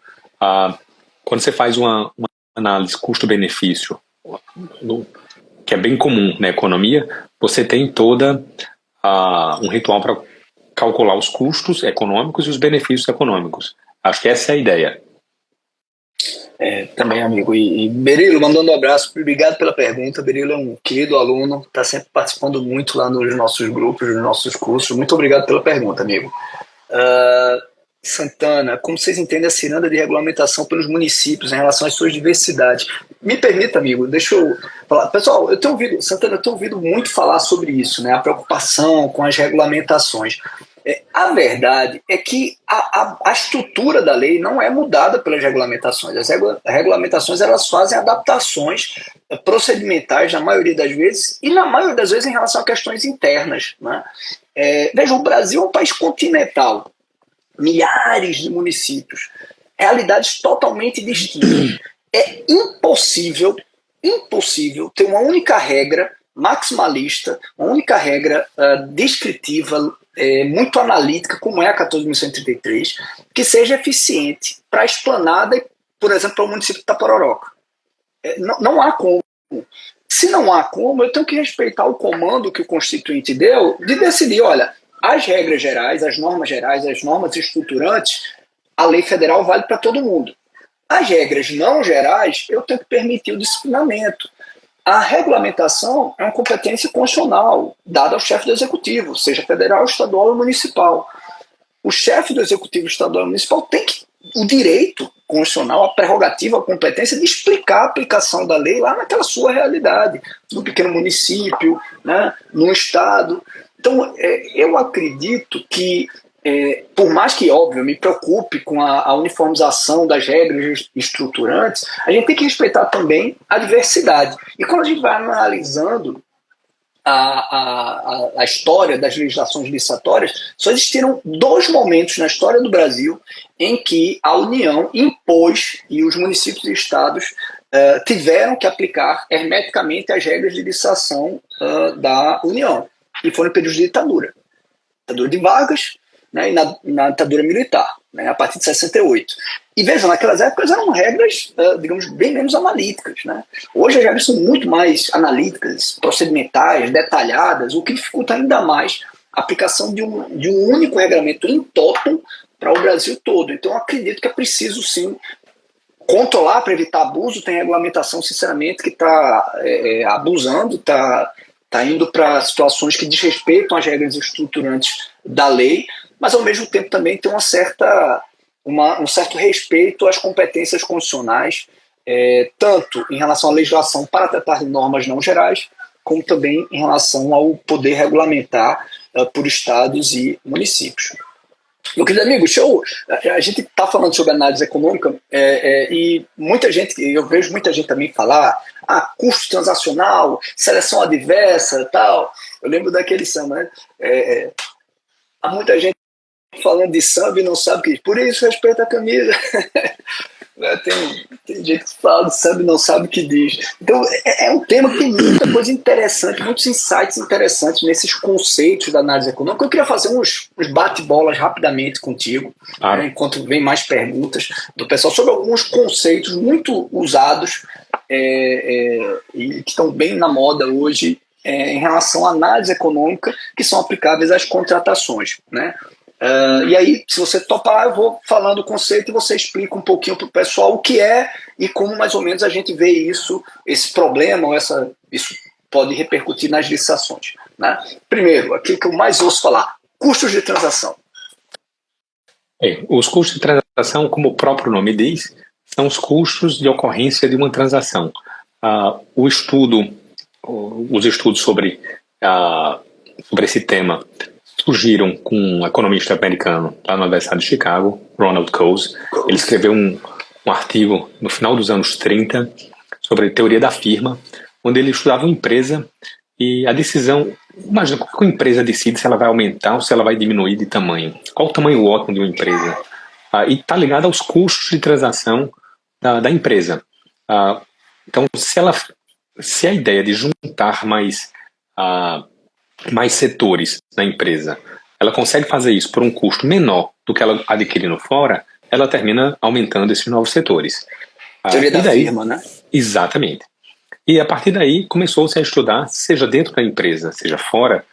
Quando você faz uma análise custo-benefício, que é bem comum na economia, você tem toda um ritual para calcular os custos econômicos e os benefícios econômicos. Acho que essa é a ideia. Também, amigo. E Berilo, mandando um abraço, obrigado pela pergunta. Berilo é um querido aluno, está sempre participando muito lá nos nossos grupos, nos nossos cursos. Muito obrigado pela pergunta, amigo. Santana, como vocês entendem a ciranda de regulamentação pelos municípios em relação às suas diversidades? Me permita, amigo, deixa eu falar. Pessoal, Santana, eu tenho ouvido muito falar sobre isso, né? A preocupação com as regulamentações. A verdade é que a estrutura da lei não é mudada pelas regulamentações. As regulamentações, elas fazem adaptações procedimentais na maioria das vezes, e na maioria das vezes em relação a questões internas, né? Veja, o Brasil é um país continental, milhares de municípios, realidades totalmente distintas. É impossível ter uma única regra maximalista, uma única regra descritiva, muito analítica, como é a 14.133, que seja eficiente para a Esplanada, por exemplo, para o município de Itapororoca. Não há como. Se não há como, eu tenho que respeitar o comando que o Constituinte deu de decidir, olha, as regras gerais, as normas estruturantes, a lei federal vale para todo mundo. As regras não gerais, eu tenho que permitir o disciplinamento. A regulamentação é uma competência constitucional dada ao chefe do executivo, seja federal, estadual ou municipal. O chefe do executivo estadual ou municipal tem o direito constitucional, a prerrogativa, a competência de explicar a aplicação da lei lá naquela sua realidade, no pequeno município, né, no estado. Então, eu acredito que, por mais que, óbvio, me preocupe com a uniformização das regras estruturantes, a gente tem que respeitar também a diversidade. E quando a gente vai analisando a história das legislações licitatórias, só existiram 2 momentos na história do Brasil em que a União impôs e os municípios e estados tiveram que aplicar hermeticamente as regras de licitação da União. E foi no período de ditadura de Vargas, né, e na ditadura militar, né, a partir de 68. E vejam, naquelas épocas eram regras, digamos, bem menos analíticas, né? Hoje as regras são muito mais analíticas, procedimentais, detalhadas, o que dificulta ainda mais a aplicação de um único regulamento em totum para o Brasil todo. Então eu acredito que é preciso, sim, controlar para evitar abuso. Tem regulamentação, sinceramente, que está abusando, está indo para situações que desrespeitam as regras estruturantes da lei, mas ao mesmo tempo também tem um certo respeito às competências constitucionais, tanto em relação à legislação para tratar de normas não gerais, como também em relação ao poder regulamentar por estados e municípios. Meu querido amigo, a gente está falando sobre análise econômica e eu vejo muita gente também falar custo transacional, seleção adversa, tal. Eu lembro daquele samba, né? Há muita gente falando de samba e não sabe o que diz. Por isso, respeita a camisa. Tem gente que fala de samba e não sabe o que diz. Então, é um tema que tem muita coisa interessante, muitos insights interessantes nesses conceitos da análise econômica. Eu queria fazer uns bate-bolas rapidamente contigo, né, enquanto vem mais perguntas do pessoal sobre alguns conceitos muito usados e que estão bem na moda hoje em relação à análise econômica, que são aplicáveis às contratações, né? E aí, se você topar, eu vou falando o conceito e você explica um pouquinho para o pessoal o que é e como mais ou menos a gente vê isso, esse problema, ou isso pode repercutir nas licitações. Né? Primeiro, aquilo que eu mais ouço falar, custos de transação. Os custos de transação, como o próprio nome diz, são os custos de ocorrência de uma transação. Os estudos sobre esse tema surgiram com um economista americano lá na Universidade de Chicago, Ronald Coase. Ele escreveu um artigo no final dos anos 30 sobre teoria da firma, onde ele estudava uma empresa e a decisão. Imagina, como que uma empresa decide se ela vai aumentar ou se ela vai diminuir de tamanho? Qual o tamanho ótimo de uma empresa? E está ligado aos custos de transação da empresa. Então, se a ideia de juntar mais setores na empresa, ela consegue fazer isso por um custo menor do que ela adquirindo fora, ela termina aumentando esses novos setores. Teoria da firma, né? Exatamente. E a partir daí começou-se a estudar, seja dentro da empresa, seja fora,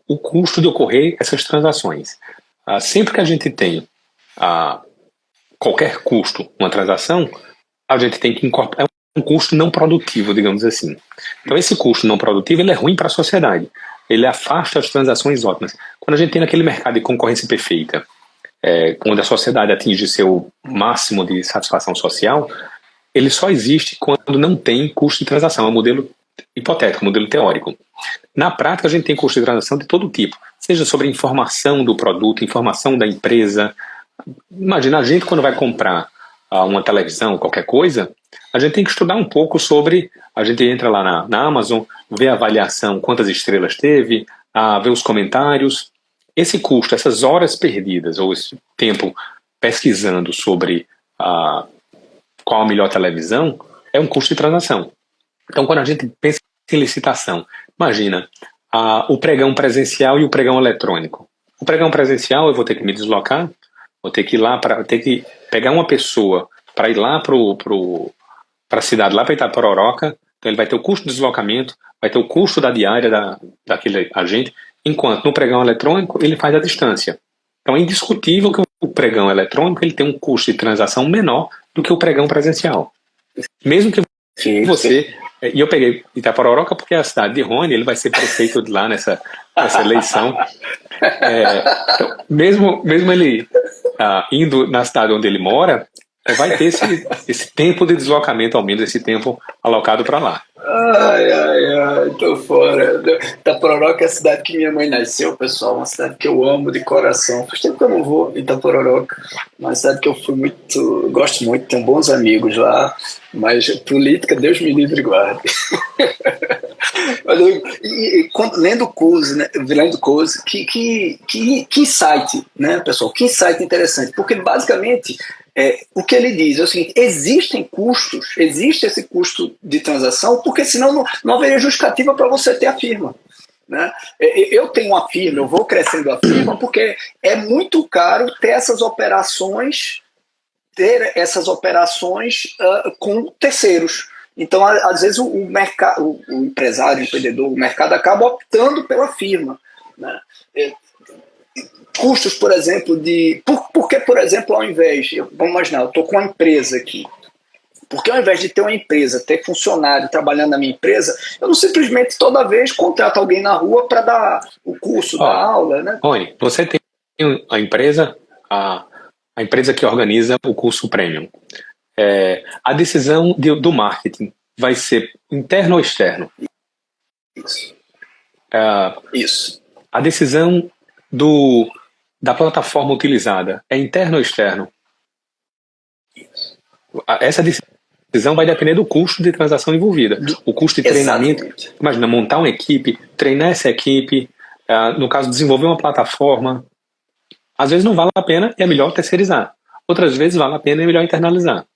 o custo de ocorrer essas transações. Sempre que a gente tem qualquer custo, uma transação, a gente tem que incorporar um custo não produtivo, digamos assim. Então esse custo não produtivo ele é ruim para a sociedade. Ele afasta as transações ótimas. Quando a gente tem naquele mercado de concorrência perfeita, onde a sociedade atinge seu máximo de satisfação social, ele só existe quando não tem custo de transação. É um modelo hipotético, um modelo teórico. Na prática, a gente tem custo de transação de todo tipo, seja sobre informação do produto, informação da empresa. Imagina, a gente quando vai comprar uma televisão, qualquer coisa, a gente tem que estudar um pouco sobre. A gente entra lá na Amazon, vê a avaliação, quantas estrelas teve, vê os comentários. Esse custo, essas horas perdidas, ou esse tempo pesquisando sobre qual a melhor televisão, é um custo de transação. Então, quando a gente pensa em licitação, imagina o pregão presencial e o pregão eletrônico. O pregão presencial, eu vou ter que me deslocar, vou ter que ir lá, ter que pegar uma pessoa para ir lá para a cidade, lá para Itapororoca. Então, ele vai ter o custo do deslocamento, vai ter o custo da diária daquele agente, enquanto no pregão eletrônico ele faz a distância. Então, é indiscutível que o pregão eletrônico ele tem um custo de transação menor do que o pregão presencial. Mesmo que você... E eu peguei Itapororoca porque é a cidade de Rony, ele vai ser prefeito de lá nessa eleição. Então, mesmo ele indo na cidade onde ele mora, vai ter esse tempo de deslocamento, ao menos esse tempo alocado para lá. Ai, tô fora. Itapororoca é a cidade que minha mãe nasceu, pessoal. Uma cidade que eu amo de coração. Faz tempo que eu não vou em Itapororoca. Uma cidade que eu gosto muito, tenho bons amigos lá. Mas política, Deus me livre e guarde. Lendo Coase, né? Que insight, né, pessoal? Que insight interessante. Porque basicamente o que ele diz é o seguinte: existe esse custo de transação, porque senão não haveria justificativa para você ter a firma. Né? Eu tenho uma firma, eu vou crescendo a firma porque é muito caro ter essas operações com terceiros. Então, às vezes, o empresário, o empreendedor, o mercado acaba optando pela firma. Né? Custos, por exemplo, porque, por exemplo, vamos imaginar, eu estou com uma empresa aqui. Porque ao invés de ter uma empresa, ter funcionário trabalhando na minha empresa, eu não simplesmente toda vez contrato alguém na rua para dar o curso, dar aula. Né? Rony, você tem a empresa que organiza o curso Premium. A decisão do marketing vai ser interno ou externo? Isso. Isso. A decisão da plataforma utilizada é interno ou externo? Isso. Essa decisão vai depender do custo de transação envolvida. O custo de treinamento. Exatamente. Imagina, montar uma equipe, treinar essa equipe, no caso, desenvolver uma plataforma. Às vezes não vale a pena e é melhor terceirizar. Outras vezes vale a pena e é melhor internalizar.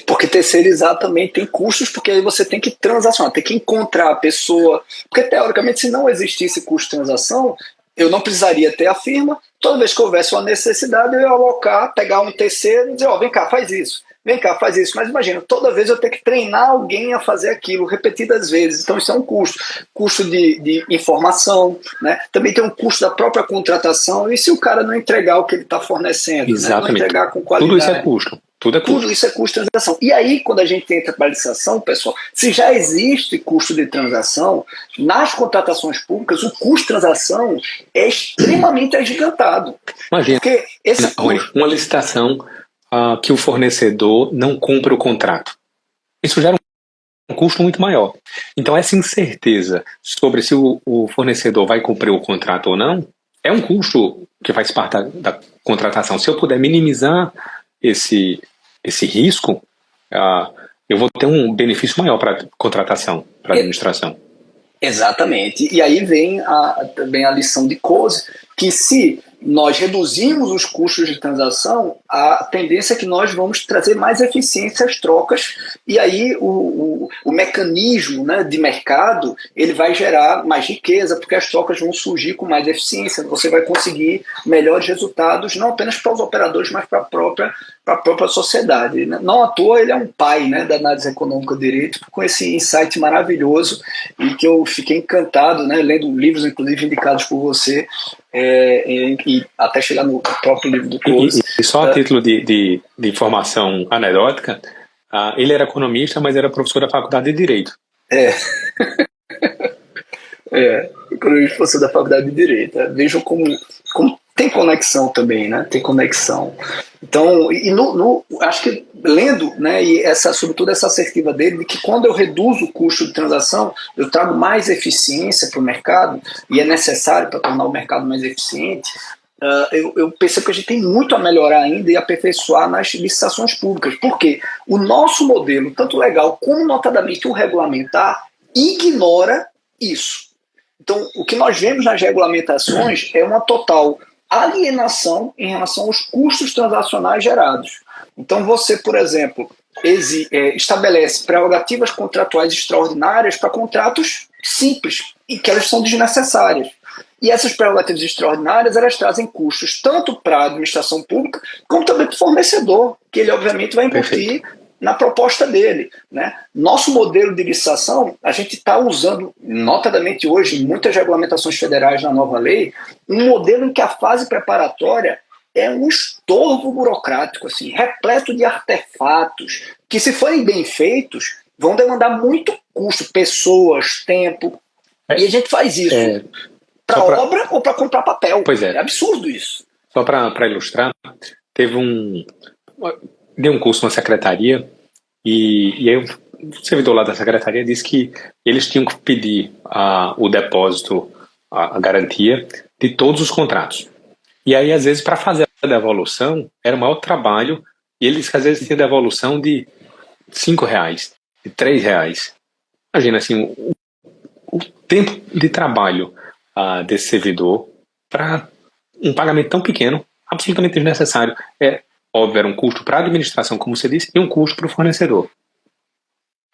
Porque terceirizar também tem custos, porque aí você tem que transacionar, tem que encontrar a pessoa. Porque, teoricamente, se não existisse custo de transação, eu não precisaria ter a firma. Toda vez que houvesse uma necessidade, eu ia alocar, pegar um terceiro e dizer, vem cá, faz isso. vem cá, faz isso. Mas imagina, toda vez eu tenho que treinar alguém a fazer aquilo repetidas vezes. Então isso é um custo. Custo de informação, né? Também tem um custo da própria contratação. E se o cara não entregar o que ele está fornecendo, né? Não entregar com qualidade. Tudo isso é custo. Tudo isso é custo de transação. E aí, quando a gente entra para a licitação, pessoal, se já existe custo de transação, nas contratações públicas, o custo de transação é extremamente agigantado. Imagina, porque esse custo... uma licitação que o fornecedor não cumpre o contrato. Isso gera um custo muito maior. Então, essa incerteza sobre se o fornecedor vai cumprir o contrato ou não, é um custo que faz parte da contratação. Se eu puder minimizar esse risco, eu vou ter um benefício maior para a contratação, para a administração. Exatamente. E aí vem também a lição de Coase, que se nós reduzirmos os custos de transação, a tendência é que nós vamos trazer mais eficiência às trocas, e aí o mecanismo, né, de mercado ele vai gerar mais riqueza, porque as trocas vão surgir com mais eficiência, você vai conseguir melhores resultados, não apenas para os operadores, mas para a própria sociedade. Não à toa ele é um pai, né, da análise econômica do direito, com esse insight maravilhoso, e que eu fiquei encantado, né, lendo livros, inclusive, indicados por você, e até chegar no próprio livro do Coase. E só a título de informação anedótica, ele era economista, mas era professor da Faculdade de Direito. Economista, professor da Faculdade de Direito. Vejam como tem conexão também, né? Tem conexão. Então, acho que lendo, né, e sobretudo essa assertiva dele, de que quando eu reduzo o custo de transação, eu trago mais eficiência para o mercado, e é necessário para tornar o mercado mais eficiente, eu percebo que a gente tem muito a melhorar ainda e aperfeiçoar nas licitações públicas, porque o nosso modelo, tanto legal como notadamente o regulamentar, ignora isso. Então, o que nós vemos nas regulamentações é uma total alienação em relação aos custos transacionais gerados. Então você, por exemplo, estabelece prerrogativas contratuais extraordinárias para contratos simples e que elas são desnecessárias. E essas prerrogativas extraordinárias elas trazem custos tanto para a administração pública como também para o fornecedor, que ele obviamente vai incutir na proposta dele, né? Nosso modelo de licitação, a gente está usando, notadamente hoje, em muitas regulamentações federais na nova lei, um modelo em que a fase preparatória é um estorvo burocrático, assim, repleto de artefatos, que se forem bem feitos, vão demandar muito custo, pessoas, tempo, e a gente faz isso para obra ou para comprar papel. Pois é. É absurdo isso. Só para ilustrar, dei um curso na secretaria e aí o servidor lá da secretaria disse que eles tinham que pedir o depósito, a garantia de todos os contratos. E aí, às vezes, para fazer a devolução, era o maior trabalho, e eles às vezes tinham devolução de R$5, de R$3. Imagina, assim, o tempo de trabalho desse servidor para um pagamento tão pequeno, absolutamente desnecessário. Óbvio, era um custo para a administração, como você disse, e um custo para o fornecedor.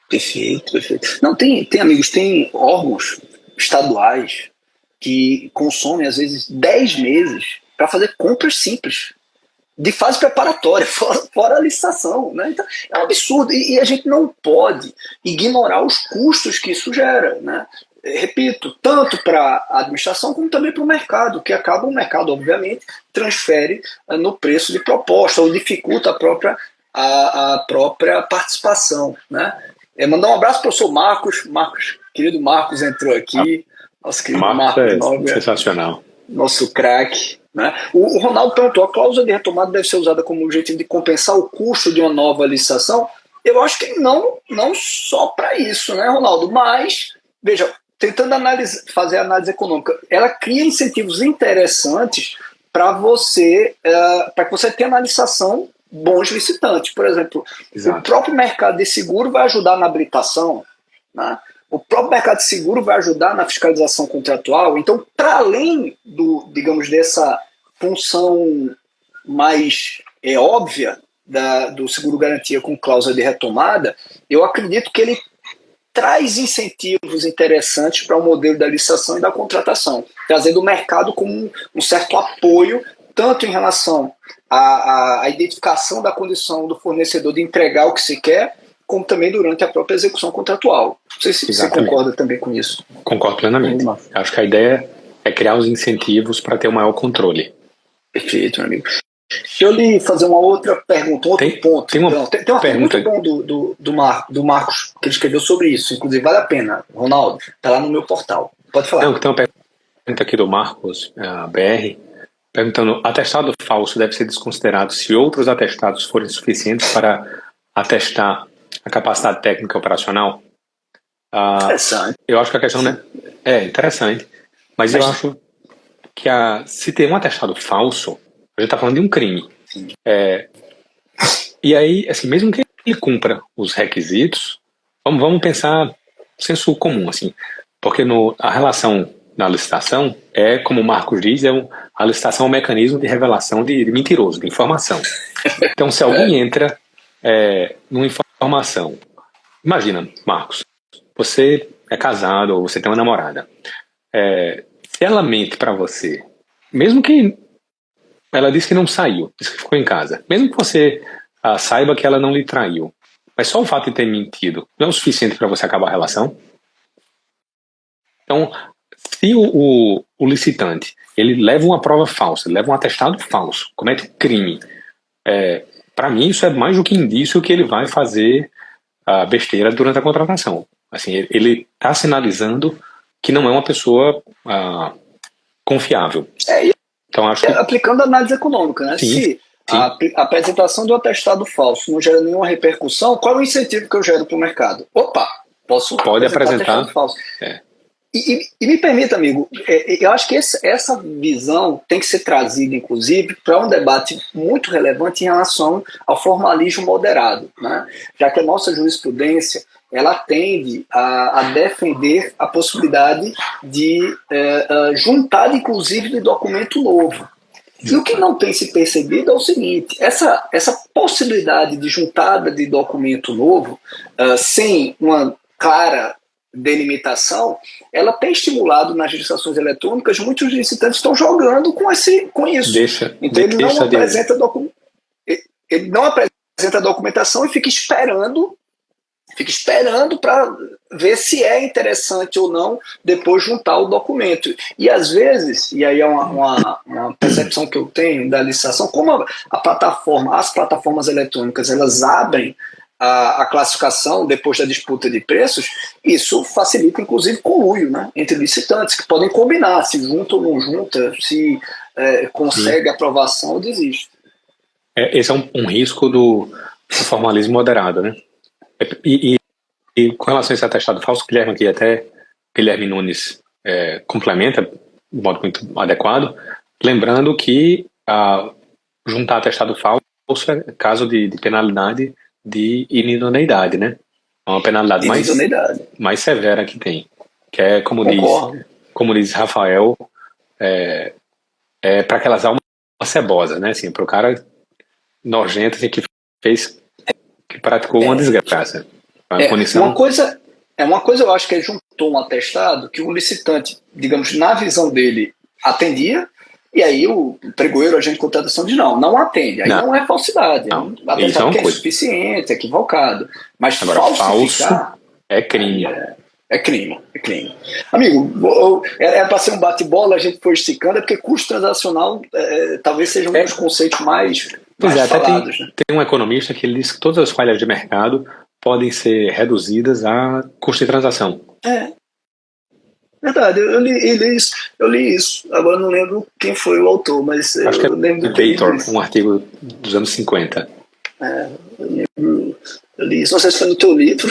Perfeito. Não, tem amigos, tem órgãos estaduais que consomem, às vezes, 10 meses para fazer compras simples, de fase preparatória, fora a licitação, né? Então, é um absurdo, e a gente não pode ignorar os custos que isso gera, né? Repito, tanto para a administração como também para o mercado, que acaba o mercado, obviamente, transfere no preço de proposta ou dificulta a própria participação, né? Mandar um abraço para o professor Marcos, querido Marcos entrou aqui, nosso querido Marcos Nobre, sensacional, nosso craque, né? O Ronaldo perguntou, a cláusula de retomada deve ser usada como objetivo de compensar o custo de uma nova licitação? Eu acho que não só para isso, né, Ronaldo? Mas, veja, tentando fazer análise econômica, ela cria incentivos interessantes para que você tenha na licitação bons licitantes. Por exemplo, Exato. O próprio mercado de seguro vai ajudar na habilitação, né? O próprio mercado de seguro vai ajudar na fiscalização contratual. Então, para além digamos, dessa função mais óbvia do seguro-garantia com cláusula de retomada, eu acredito que ele traz incentivos interessantes para o modelo da licitação e da contratação, trazendo o mercado como um certo apoio tanto em relação à identificação da condição do fornecedor de entregar o que se quer, como também durante a própria execução contratual. Não sei se você concorda também com isso. Concordo plenamente. Acho que a ideia é criar os incentivos para ter um maior controle. Perfeito, meu amigo. Deixa eu lhe fazer uma outra pergunta, um outro ponto. Tem uma pergunta muito bom do Marcos, que ele escreveu sobre isso. Inclusive, vale a pena, Ronaldo. Está lá no meu portal. Pode falar. Não, tem uma pergunta aqui do Marcos, BR, perguntando: atestado falso deve ser desconsiderado se outros atestados forem suficientes para atestar a capacidade técnica operacional? Interessante. Eu acho que a questão é interessante, mas eu acho que se tem um atestado falso, a gente está falando de um crime. E aí, assim, mesmo que ele cumpra os requisitos, vamos pensar senso comum, assim, porque a relação na licitação como o Marcos diz, a licitação é um mecanismo de revelação de mentiroso, de informação. Então, se alguém entra numa informação, imagina, Marcos, você é casado ou você tem uma namorada, se ela mente para você, mesmo que ela disse que não saiu, disse que ficou em casa, mesmo que você saiba que ela não lhe traiu, mas só o fato de ter mentido não é o suficiente para você acabar a relação? Então, se o licitante ele leva uma prova falsa, leva um atestado falso, comete um crime, para mim isso é mais do que indício que ele vai fazer a besteira durante a contratação. Assim, ele está sinalizando que não é uma pessoa confiável. Então, acho que aplicando a análise econômica, né? Se a apresentação do atestado falso não gera nenhuma repercussão, qual é o incentivo que eu gero para o mercado? Opa, pode apresentar falso. E me permita, amigo, eu acho que essa visão tem que ser trazida, inclusive, para um debate muito relevante em relação ao formalismo moderado, né? Já que a nossa jurisprudência ela tende a defender a possibilidade de juntada, inclusive, de documento novo. E o que não tem se percebido é o seguinte: essa possibilidade de juntada de documento novo, sem uma clara delimitação, ela tem estimulado nas legislações eletrônicas, muitos licitantes estão jogando com isso. Então ele não apresenta a documentação e fica esperando para ver se é interessante ou não depois juntar o documento. E às vezes, e aí é uma percepção que eu tenho da licitação, como as plataformas eletrônicas elas abrem a classificação depois da disputa de preços, isso facilita inclusive conluio, né, entre licitantes, que podem combinar se junta ou não junta, se consegue aprovação ou desiste. Esse é um risco do formalismo moderado, né? E com relação a esse atestado falso, Guilherme Nunes complementa de modo muito adequado, lembrando que juntar atestado falso é caso de penalidade de inidoneidade, né? É uma penalidade mais severa que tem, que é, como diz Rafael, para aquelas almas cebosas, né? Assim, para o cara nojento assim, que praticou uma desgraça. Uma coisa eu acho que ele juntou um atestado que o licitante, digamos, na visão dele, atendia, e aí o pregoeiro, agente de contratação, diz não atende. Aí não é falsidade. Atestado que é insuficiente, é equivocado. Mas agora, falsificar é crime. É crime. Amigo, era para ser um bate-bola, a gente foi esticando, porque custo transacional talvez seja um dos conceitos mais falados. Tem um economista que ele diz que todas as falhas de mercado podem ser reduzidas a custo de transação. Verdade, eu li isso. Agora não lembro quem foi o autor, mas acho que lembro do Taylor, um artigo dos anos 50. Eu li isso. Não sei se foi no teu livro,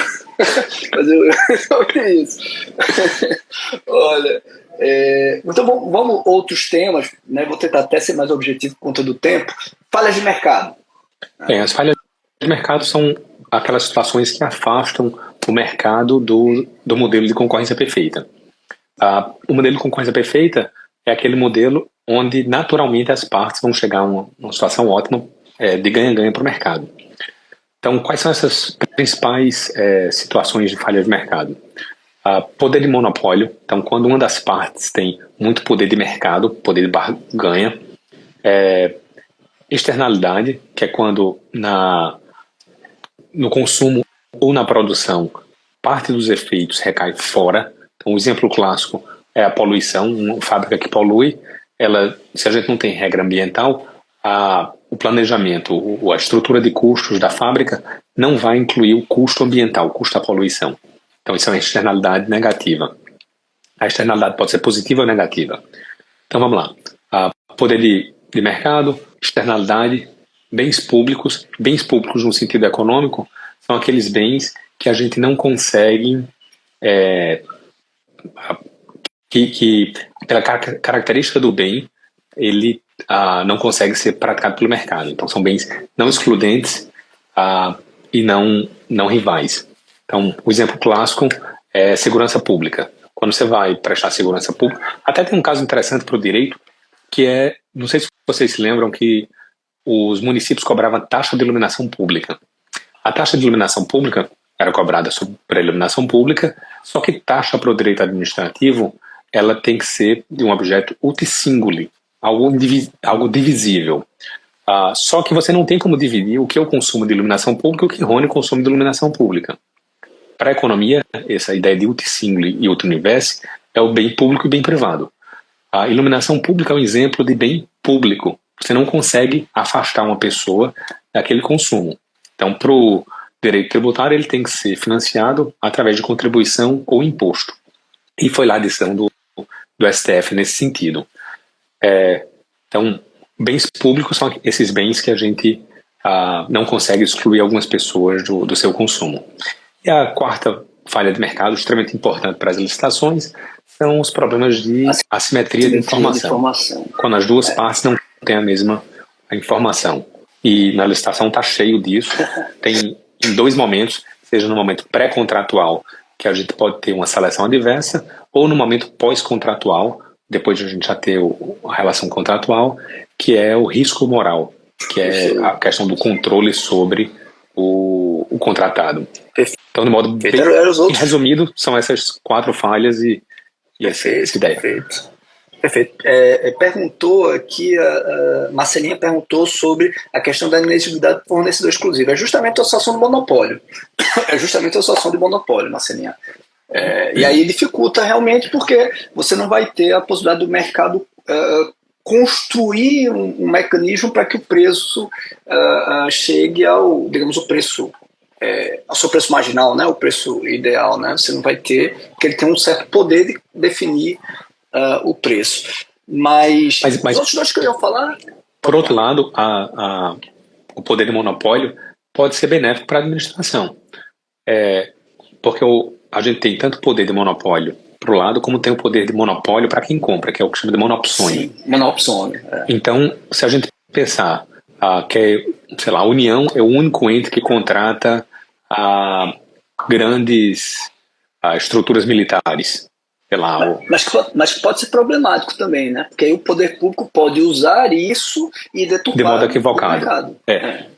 mas eu li isso. Olha, então vamos outros temas, né? Vou tentar até ser mais objetivo por conta do tempo. Falhas de mercado. As falhas de mercado são aquelas situações que afastam o mercado do modelo de concorrência perfeita. O modelo de concorrência perfeita é aquele modelo onde naturalmente as partes vão chegar a uma situação ótima de ganha-ganha para o mercado. Então, quais são essas principais situações de falha de mercado? Poder de monopólio. Então, quando uma das partes tem muito poder de mercado, poder de barganha, Externalidade, que é quando no consumo ou na produção parte dos efeitos recai fora. Então, um exemplo clássico é a poluição. Uma fábrica que polui, se a gente não tem regra ambiental, o planejamento, a estrutura de custos da fábrica não vai incluir o custo ambiental, o custo da poluição. Então, isso é uma externalidade negativa. A externalidade pode ser positiva ou negativa. Então, vamos lá. Poder de mercado, externalidade, bens públicos no sentido econômico, são aqueles bens que a gente não consegue, que pela característica do bem, ele não consegue ser praticado pelo mercado. Então, são bens não excludentes e não rivais. Então, o exemplo clássico é segurança pública. Quando você vai prestar segurança pública, até tem um caso interessante para o direito, que não sei se vocês se lembram que os municípios cobravam taxa de iluminação pública. A taxa de iluminação pública era cobrada sobre a iluminação pública, só que taxa para o direito administrativo, ela tem que ser de um objeto uti singuli, algo divisível. Só que você não tem como dividir o que é o consumo de iluminação pública e o que Rony consome de iluminação pública. Para a economia, essa ideia de uti singuli e uti universe é o bem público e bem privado. A iluminação pública é um exemplo de bem público. Você não consegue afastar uma pessoa daquele consumo. Então, para o direito tributário, ele tem que ser financiado através de contribuição ou imposto. E foi lá a decisão do STF nesse sentido. Então, bens públicos são esses bens que a gente não consegue excluir algumas pessoas do seu consumo. E a quarta falha de mercado, extremamente importante para as licitações, são os problemas de assimetria de informação. Quando as duas partes não têm a mesma informação. E na licitação está cheio disso. Tem em dois momentos, seja no momento pré-contratual, que a gente pode ter uma seleção adversa, ou no momento pós-contratual, depois de a gente já ter a relação contratual, que é o risco moral, que é a questão do controle sobre o contratado. Então, de modo bem resumido, são essas quatro falhas e essa ideia. Perfeito. Perguntou aqui, a Marcelinha perguntou sobre a questão da inexigibilidade do fornecedor exclusivo. É justamente a situação do monopólio. É justamente a situação de monopólio, Marcelinha. E aí dificulta realmente porque você não vai ter a possibilidade do mercado construir um mecanismo para que o preço chegue ao, digamos, o preço, ao seu preço marginal, né, o preço ideal, né? Você não vai ter, porque ele tem um certo poder de definir o preço. Mas os outros dois que eu ia falar... Por outro lado, o poder de monopólio pode ser benéfico para a administração. Porque a gente tem tanto poder de monopólio para o lado, como tem o poder de monopólio para quem compra, que é o que chama de monopsônio. Sim, monopsônio. Então, se a gente pensar que sei lá, a União é o único ente que contrata grandes estruturas militares. Sei lá, mas pode ser problemático também, né? Porque aí o poder público pode usar isso e deturpar de modo equivocado.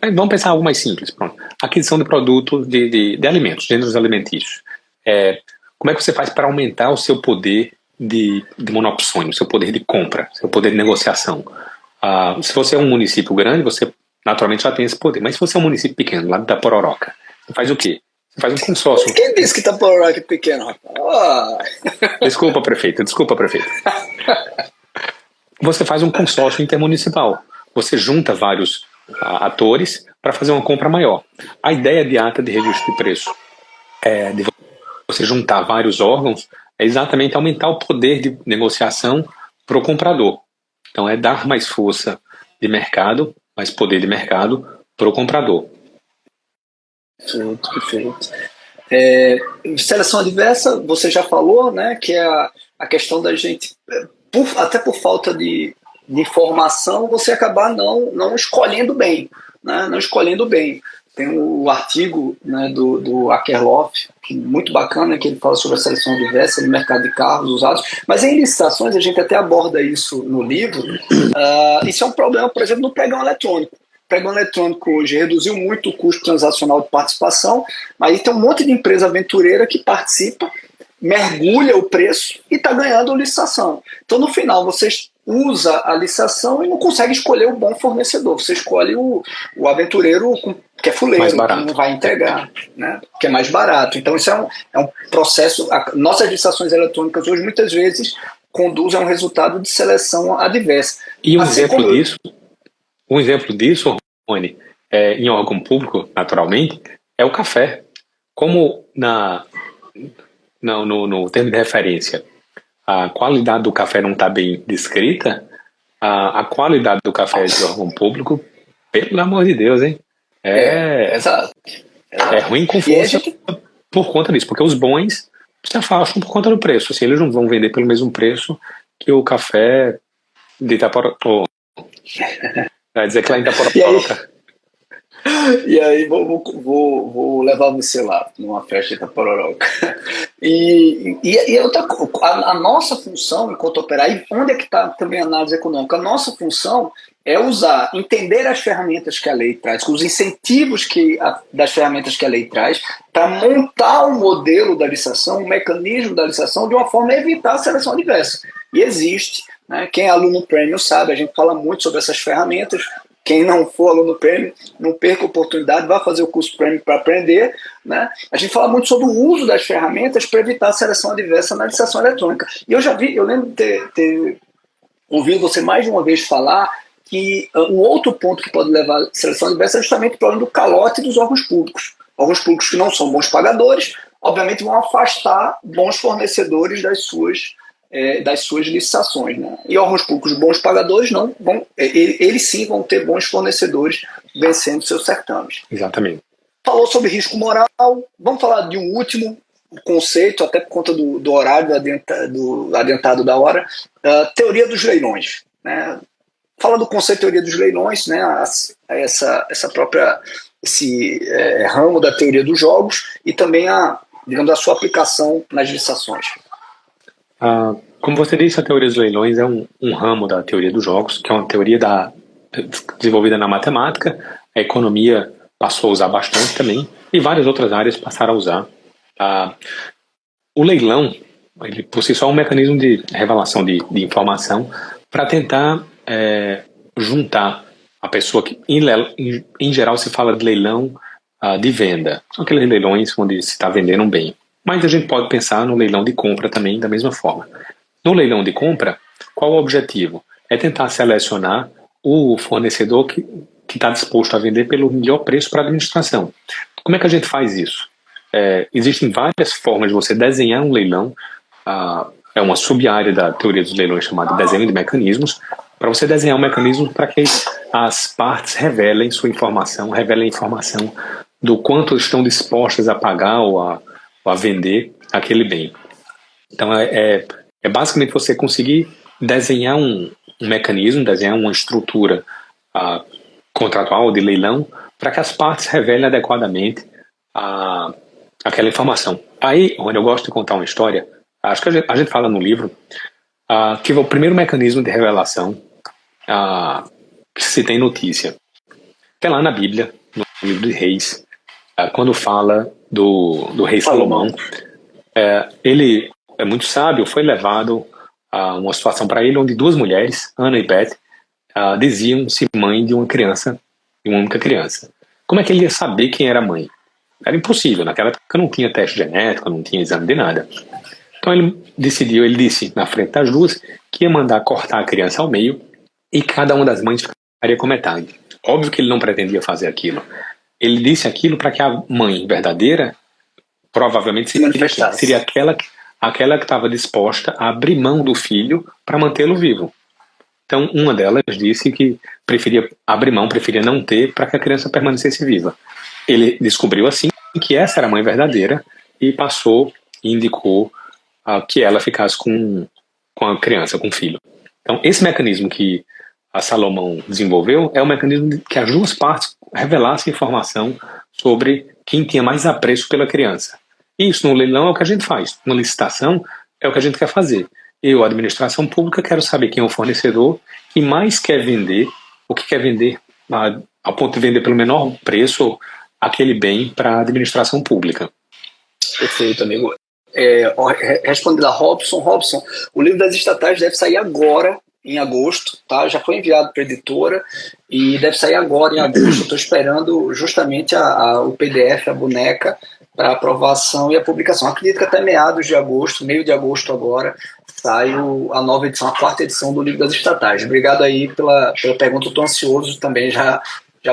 Vamos pensar algo mais simples. Pronto. Aquisição de produtos de alimentos, gêneros alimentícios. Como é que você faz para aumentar o seu poder de monopsônio, o seu poder de compra, seu poder de negociação? Se você é um município grande, você naturalmente já tem esse poder. Mas se você é um município pequeno, lá da Pororoca, você faz o quê? Você faz um consórcio. Quem disse que Pororoca é pequeno, rapaz? Desculpa, prefeito. Você faz um consórcio intermunicipal. Você junta vários atores para fazer uma compra maior. A ideia de ata de registro de preço de você juntar vários órgãos é exatamente aumentar o poder de negociação para o comprador. Então é dar mais força de mercado, mais poder de mercado para o comprador. Perfeito. Seleção adversa, você já falou, né, que é a questão da gente, até por falta de informação, você acabar não escolhendo bem, né, não escolhendo bem. Tem o artigo, né, do Akerlof, que é muito bacana, que ele fala sobre a seleção adversa no mercado de carros usados, mas em licitações a gente até aborda isso no livro. Isso é um problema, por exemplo, no pregão eletrônico. O pregão eletrônico hoje reduziu muito o custo transacional de participação, mas aí tem um monte de empresa aventureira que participa mergulha o preço e está ganhando licitação. Então, no final, você usa a licitação e não consegue escolher o bom fornecedor. Você escolhe o aventureiro que é Mais fuleiro, que não barato. vai entregar, né? Que é mais barato. Então, isso é um processo. Nossas licitações eletrônicas hoje, muitas vezes, conduzem a um resultado de seleção adversa. E Assim um exemplo disso, Rony, em órgão público, naturalmente, é o café. Como no termo de referência, a qualidade do café não está bem descrita, a qualidade do café de órgão público, pelo amor de Deus, hein? Exato. É ruim com força por conta disso, porque os bons se afastam por conta do preço. Assim, eles não vão vender pelo mesmo preço que o café de Itapororoca. Vai dizer que lá em Itapororoca. E aí vou levar você lá numa festa de Itapororoca. E outra, a nossa função enquanto operário, onde é que está também a análise econômica? A nossa função é entender as ferramentas que a lei traz, os incentivos das ferramentas que a lei traz, para montar um modelo da licitação, um mecanismo da licitação, de uma forma a evitar a seleção adversa. E existe, né? Quem é aluno prêmio sabe, a gente fala muito sobre essas ferramentas. Quem não for aluno prêmio, não perca a oportunidade, vá fazer o curso prêmio para aprender, né? A gente fala muito sobre o uso das ferramentas para evitar a seleção adversa na licitação eletrônica. E eu lembro de ter ouvido você mais de uma vez falar que um outro ponto que pode levar à seleção adversa é justamente o problema do calote dos órgãos públicos. Órgãos públicos que não são bons pagadores, obviamente vão afastar bons fornecedores das suas licitações, né? E órgãos públicos bons pagadores não vão, eles sim vão ter bons fornecedores vencendo seus certames. Exatamente. Falou sobre risco moral, vamos falar de um último conceito, até por conta do horário, do adentado da hora, teoria dos leilões, né? Fala do conceito de teoria dos leilões, né? Esse ramo da teoria dos jogos e também a sua aplicação nas licitações. Como você disse, a teoria dos leilões é um ramo da teoria dos jogos, que é uma teoria desenvolvida na matemática. A economia passou a usar bastante também, e várias outras áreas passaram a usar. O leilão, ele por si só é um mecanismo de revelação de informação para tentar juntar a pessoa que, em geral, se fala de leilão de venda. São aqueles leilões onde se está vendendo um bem. Mas a gente pode pensar no leilão de compra também da mesma forma. No leilão de compra, qual o objetivo? É tentar selecionar o fornecedor que está disposto a vender pelo melhor preço para a administração. Como é que a gente faz isso? Existem várias formas de você desenhar um leilão. É uma sub-área da teoria dos leilões chamada desenho de mecanismos, para você desenhar um mecanismo para que as partes revelem sua informação, revelem a informação do quanto estão dispostas a pagar ou a vender aquele bem. Então é basicamente você conseguir desenhar um mecanismo, desenhar uma estrutura contratual de leilão para que as partes revelem adequadamente aquela informação. Aí, onde eu gosto de contar uma história, acho que a gente fala no livro que o primeiro mecanismo de revelação que se tem notícia tem lá na Bíblia, no livro de Reis, quando fala do rei Salomão. Ele é muito sábio, foi levado a uma situação para ele onde duas mulheres, Ana e Beth, diziam-se mãe de uma criança, de uma única criança. Como é que ele ia saber quem era a mãe? Era impossível, naquela época não tinha teste genético, não tinha exame de nada. Então ele disse na frente das duas que ia mandar cortar a criança ao meio e cada uma das mães ficaria com metade. Óbvio que ele não pretendia fazer aquilo. Ele disse aquilo para que a mãe verdadeira provavelmente seria aquela que estava disposta a abrir mão do filho para mantê-lo vivo. Então uma delas disse que preferia abrir mão, preferia não ter para que a criança permanecesse viva. Ele descobriu assim que essa era a mãe verdadeira e passou e indicou que ela ficasse com a criança, com o filho. Então esse mecanismo que a Salomão desenvolveu é um mecanismo que as duas partes revelassem informação sobre quem tinha mais apreço pela criança. Isso no leilão é o que a gente faz. Uma licitação é o que a gente quer fazer. Eu, a administração pública, quero saber quem é o fornecedor que mais quer vender, ou que quer vender a ponto de vender pelo menor preço aquele bem para a administração pública. Perfeito, amigo. respondendo a Robson, o livro das estatais deve sair agora, em agosto, tá? Já foi enviado para a editora e deve sair agora em agosto. Estou esperando justamente o PDF, a boneca, para aprovação e a publicação. Acredito que até meados de agosto, meio de agosto agora, sai a nova edição, a quarta edição do livro das estatais. Obrigado aí pela pergunta, estou ansioso também já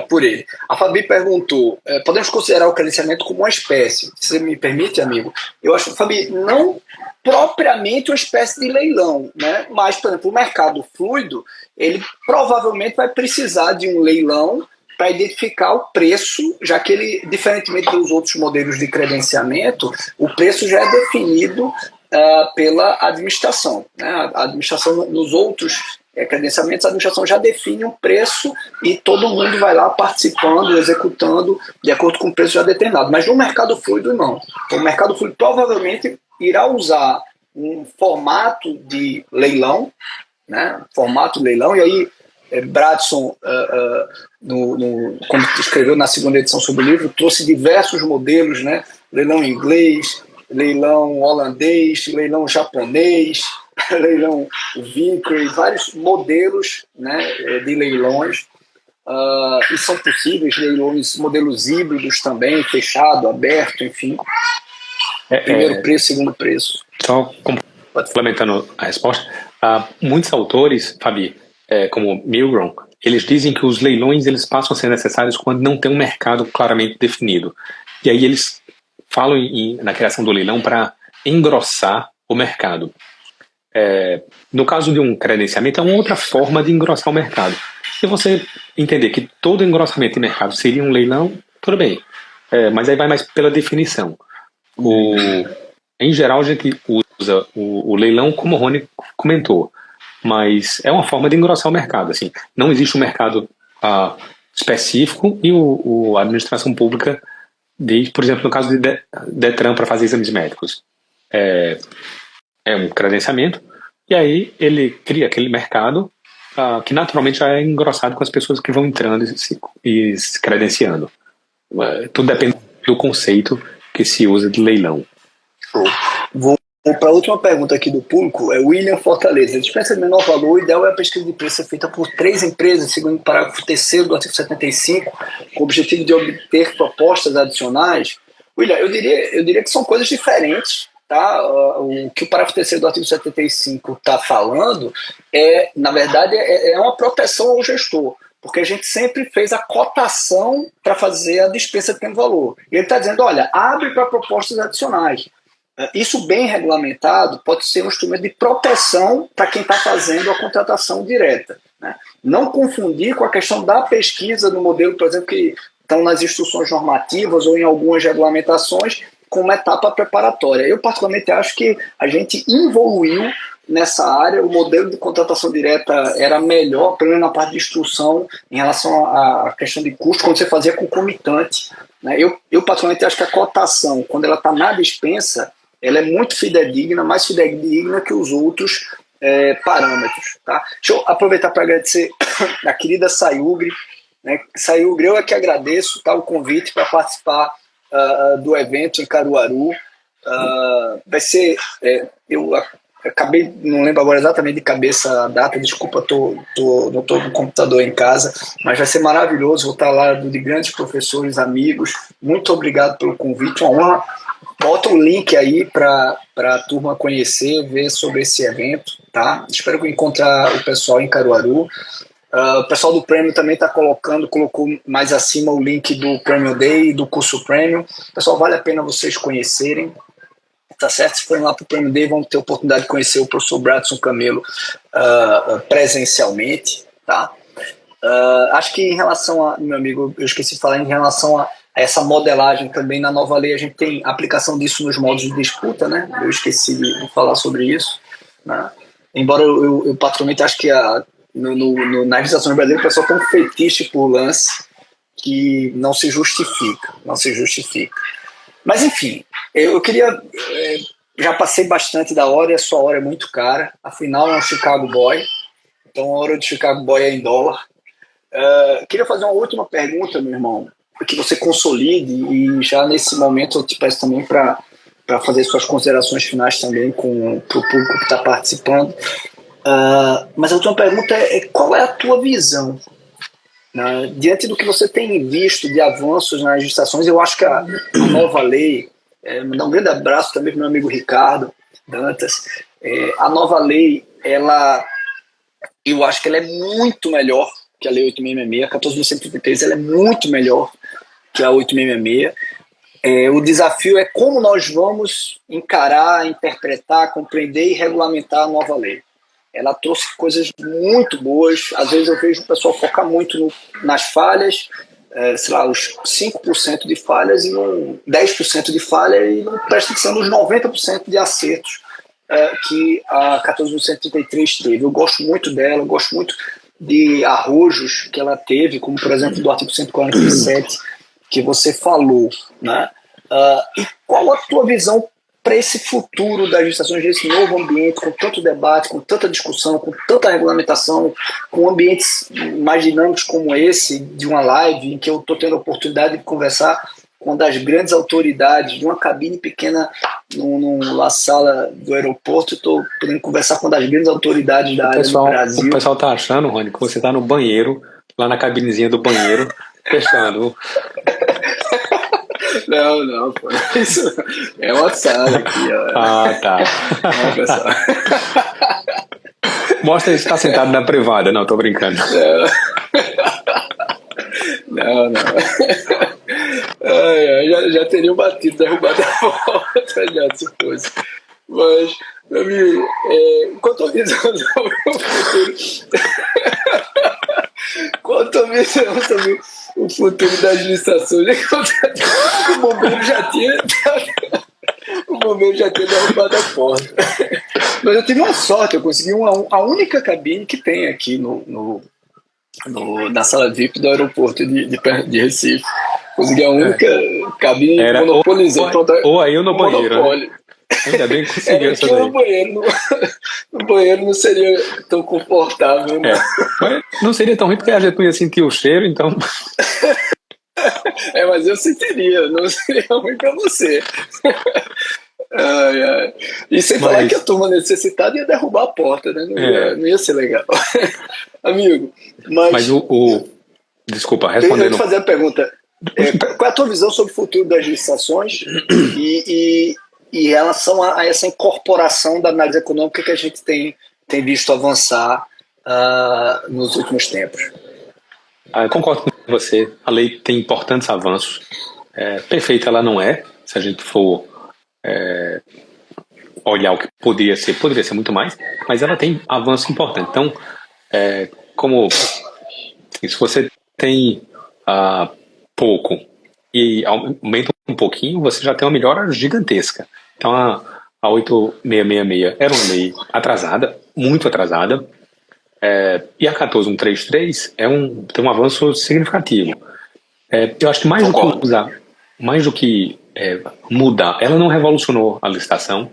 por ele. A Fabi perguntou, podemos considerar o credenciamento como uma espécie? Se você me permite, amigo, eu acho, Fabi, não propriamente uma espécie de leilão, né? Mas, por exemplo, o mercado fluido, ele provavelmente vai precisar de um leilão para identificar o preço, já que ele, diferentemente dos outros modelos de credenciamento, o preço já é definido pela administração, né? A administração, nos outros credenciamentos, a administração já define um preço e todo mundo vai lá participando, executando de acordo com o preço já determinado. Mas no mercado fluido, não. Então, o mercado fluido provavelmente irá usar um formato de leilão, né? Formato de leilão, e aí Bradson, quando escreveu na segunda edição sobre o livro, trouxe diversos modelos, né? Leilão inglês, leilão holandês, leilão japonês, leilão Vickery, vários modelos, né, de leilões, e são possíveis leilões, modelos híbridos também, fechado, aberto, enfim. Primeiro preço, segundo preço. Só complementando a resposta, muitos autores, Fabi, como Milgrom, eles dizem que os leilões eles passam a ser necessários quando não tem um mercado claramente definido. E aí eles falam na criação do leilão para engrossar o mercado. No caso de um credenciamento, é uma outra forma de engrossar o mercado. Se você entender que todo engrossamento de mercado seria um leilão, tudo bem. Mas aí vai mais pela definição. Em geral, a gente usa o leilão, como o Rony comentou, mas é uma forma de engrossar o mercado. Assim, não existe um mercado específico e a administração pública diz, por exemplo, no caso de Detran para fazer exames médicos, é um credenciamento, e aí ele cria aquele mercado que naturalmente já é engrossado com as pessoas que vão entrando e se credenciando. Tudo depende do conceito que se usa de leilão. Vou para a última pergunta aqui do público, William Fortaleza. A dispensa de menor valor, o ideal é a pesquisa de preço ser feita por 3 empresas, segundo o parágrafo 3º do artigo 75, com o objetivo de obter propostas adicionais. William, eu diria que são coisas diferentes. Tá? O que o parágrafo 3º do artigo 75 está falando na verdade, é uma proteção ao gestor, porque a gente sempre fez a cotação para fazer a dispensa de pequeno valor. E ele está dizendo, olha, abre para propostas adicionais. Isso bem regulamentado pode ser um instrumento de proteção para quem está fazendo a contratação direta, né? Não confundir com a questão da pesquisa no modelo, por exemplo, que estão nas instruções normativas ou em algumas regulamentações, como uma etapa preparatória. Eu, particularmente, acho que a gente evoluiu nessa área, o modelo de contratação direta era melhor, pelo menos na parte de instrução, em relação à questão de custo, quando você fazia concomitante, né? Eu, particularmente, acho que a cotação, quando ela está na dispensa, ela é muito fidedigna, mais fidedigna que os outros parâmetros. Tá? Deixa eu aproveitar para agradecer a querida Sayugri, né? Sayugri, eu é que agradeço, tá, o convite para participar do evento em Caruaru. Vai ser, eu acabei, não lembro agora exatamente de cabeça a data, desculpa, não estou com o computador em casa, mas vai ser maravilhoso, vou estar lá de grandes professores, amigos. Muito obrigado pelo convite, uma honra. Bota o link aí para a turma conhecer, ver sobre esse evento, tá? Espero encontrar o pessoal em Caruaru. O pessoal do Premium também está colocou mais acima o link do Premium Day e do curso Premium. Pessoal, vale a pena vocês conhecerem, tá certo? Se forem lá para o Premium Day, vão ter a oportunidade de conhecer o professor Bradson Camelo presencialmente, tá? Acho que em relação meu amigo, eu esqueci de falar, em relação a essa modelagem também na nova lei, a gente tem aplicação disso nos modos de disputa, né? Eu esqueci de falar sobre isso, né? Embora eu particularmente acho que na legislação brasileira o pessoal tem um fetiche por lance que não se justifica. Mas enfim, eu queria, já passei bastante da hora e a sua hora é muito cara, afinal é um Chicago Boy, então a hora de Chicago Boy é em dólar. Queria fazer uma última pergunta, meu irmão, que você consolide, e já nesse momento eu te peço também para para fazer suas considerações finais também para o público que está participando. Mas a última pergunta qual é a tua visão? Né? Diante do que você tem visto de avanços nas licitações, eu acho que a nova lei, mandar um grande abraço também para o meu amigo Ricardo Dantas, a nova lei, eu acho que ela é muito melhor que a Lei 8666, a 14.133, ela é muito melhor que a 8666. O desafio é como nós vamos encarar, interpretar, compreender e regulamentar a nova lei. Ela trouxe coisas muito boas. Às vezes eu vejo o pessoal focar muito nas falhas, sei lá, os 5% de falhas e 10% de falha, e não presta atenção nos 90% de acertos que a 14.133 teve. Eu gosto muito dela, eu gosto muito de arrojos que ela teve, como por exemplo do artigo 147 que você falou, né? E qual a tua visão para esse futuro das licitações, desse novo ambiente, com tanto debate, com tanta discussão, com tanta regulamentação, com ambientes mais dinâmicos como esse, de uma live, em que eu estou tendo a oportunidade de conversar com uma das grandes autoridades, de uma cabine pequena na sala do aeroporto, estou podendo conversar com uma das grandes autoridades da área do Brasil. O pessoal está achando, Rony, que você está no banheiro, lá na cabinezinha do banheiro, fechando. Não, pô. Isso é uma sala aqui, ó. Tá. Pessoal. Mostra que está sentado na privada. Não, tô brincando. Não. Já teriam batido, derrubado a volta já, se fosse. Mas, meu amigo, qual a tua visão sobre o futuro? Qual a tua visão sobre o futuro das licitações? O bombeiro já tinha derrubado a porta. Mas eu tive uma sorte, eu consegui a única cabine que tem aqui na sala VIP do aeroporto de Recife. Consegui a única cabine monopolizada. Ou aí eu no banheiro. Né? Ainda bem que conseguiu essa daí. No banheiro não seria tão confortável. Né? Mas não seria tão ruim porque a gente não ia sentir o cheiro, então... Mas eu sentiria, não seria ruim pra você. E sem falar que a turma necessitada ia derrubar a porta, né? Não ia ser legal. Amigo, mas desculpa, respondendo. Eu vou te fazer a pergunta. Qual é a tua visão sobre o futuro das licitações e em relação a essa incorporação da análise econômica que a gente tem visto avançar nos últimos tempos? Eu concordo com você. A lei tem importantes avanços. Perfeita ela não é, se a gente for olhar o que poderia ser muito mais, mas ela tem avanço importante. Então, se você tem pouco e aumenta um pouquinho, você já tem uma melhora gigantesca. Então, a 8666 era uma lei atrasada, muito atrasada, e a 14133 tem um avanço significativo. Eu acho que mais do que mudar, ela não revolucionou a licitação,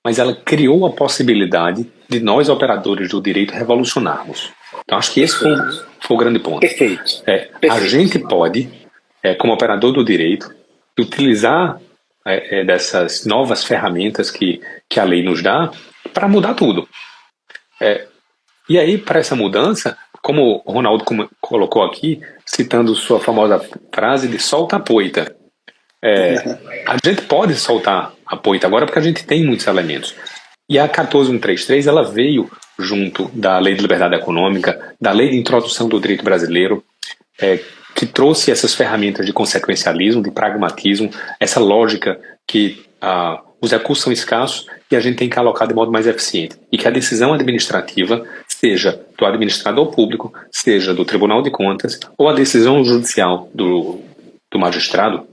mas ela criou a possibilidade de nós, operadores do direito, revolucionarmos. Então, acho que esse foi o grande ponto. Perfeito. A gente pode, como operador do direito, utilizar dessas novas ferramentas que a lei nos dá para mudar tudo. E aí, para essa mudança, como o Ronaldo colocou aqui, citando sua famosa frase de solta a poita. A gente pode soltar a poita agora porque a gente tem muitos elementos. E a 14133 ela veio junto da Lei de Liberdade Econômica, da Lei de Introdução do Direito Brasileiro, que trouxe essas ferramentas de consequencialismo, de pragmatismo, essa lógica que os recursos são escassos e a gente tem que alocar de modo mais eficiente. E que a decisão administrativa, seja do administrador público, seja do Tribunal de Contas, ou a decisão judicial do magistrado,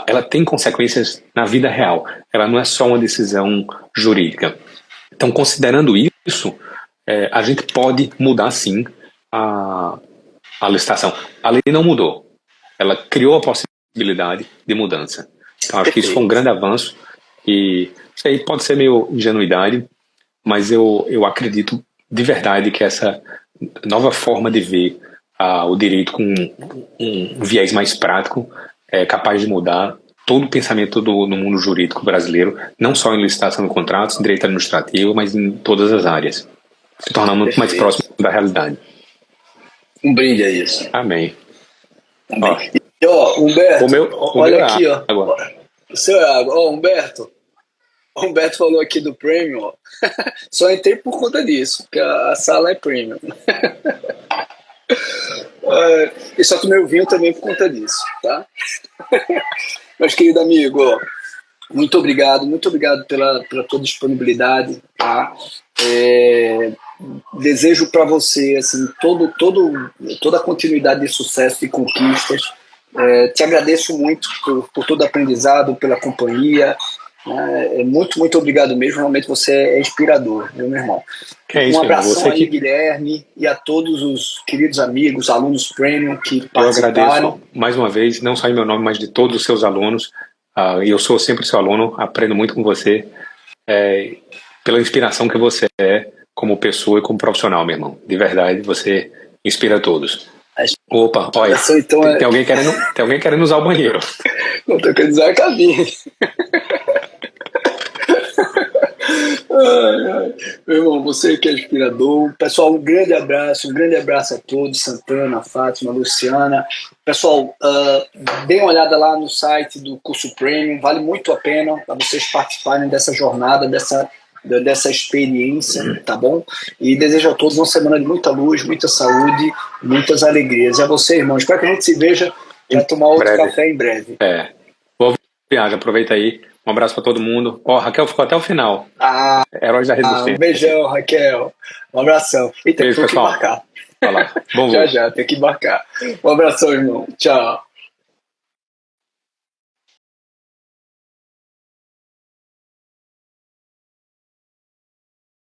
ela tem consequências na vida real. Ela não é só uma decisão jurídica. Então, considerando isso, a gente pode mudar, sim, a licitação. A lei não mudou. Ela criou a possibilidade de mudança. Então, acho que isso foi um grande avanço. E isso aí pode ser meio ingenuidade, mas eu acredito de verdade que essa nova forma de ver o direito com um viés mais prático é capaz de mudar todo o pensamento no mundo jurídico brasileiro, não só em licitação de contratos, em direito administrativo, mas em todas as áreas. Se tornar muito mais próximo da realidade. Um brinde a isso. Amém. Amém. E, Humberto, olha aqui, agora. O seu água. Humberto falou aqui do Premium, ó. Só entrei por conta disso, porque a sala é Premium. E só tomei o vinho também por conta disso, tá? Mas, querido amigo, muito obrigado pela tua disponibilidade, tá? Desejo para você assim, toda a continuidade de sucesso e conquistas. Te agradeço muito por todo o aprendizado, pela companhia. Muito obrigado mesmo. Realmente você é inspirador, meu irmão. Um abração aí, Guilherme, e a todos os queridos amigos, alunos Premium que participaram. Eu agradeço mais uma vez, não só em meu nome, mas de todos os seus alunos. Eu sou sempre seu aluno, aprendo muito com você, pela inspiração que você é como pessoa e como profissional, meu irmão. De verdade, você inspira todos. Opa, olha, então tem alguém querendo usar o banheiro. Não, tô querendo usar a cabine. Meu irmão, você que é inspirador. Pessoal, um grande abraço a todos, Santana, Fátima, Luciana. Pessoal, deem uma olhada lá no site do curso Premium, vale muito a pena para vocês participarem dessa jornada, dessa experiência, tá bom? E desejo a todos uma semana de muita luz, muita saúde, muitas alegrias. E a você, irmão, espero que a gente se veja para tomar outro café em breve. Boa viagem, aproveita aí. Um abraço para todo mundo. Raquel ficou até o final. Heróis da Resistência. Um beijão, Raquel. Um abração. Eita, beijo, tem que pessoal. embarcar. Bom já, tem que embarcar. Um abração, irmão. Tchau.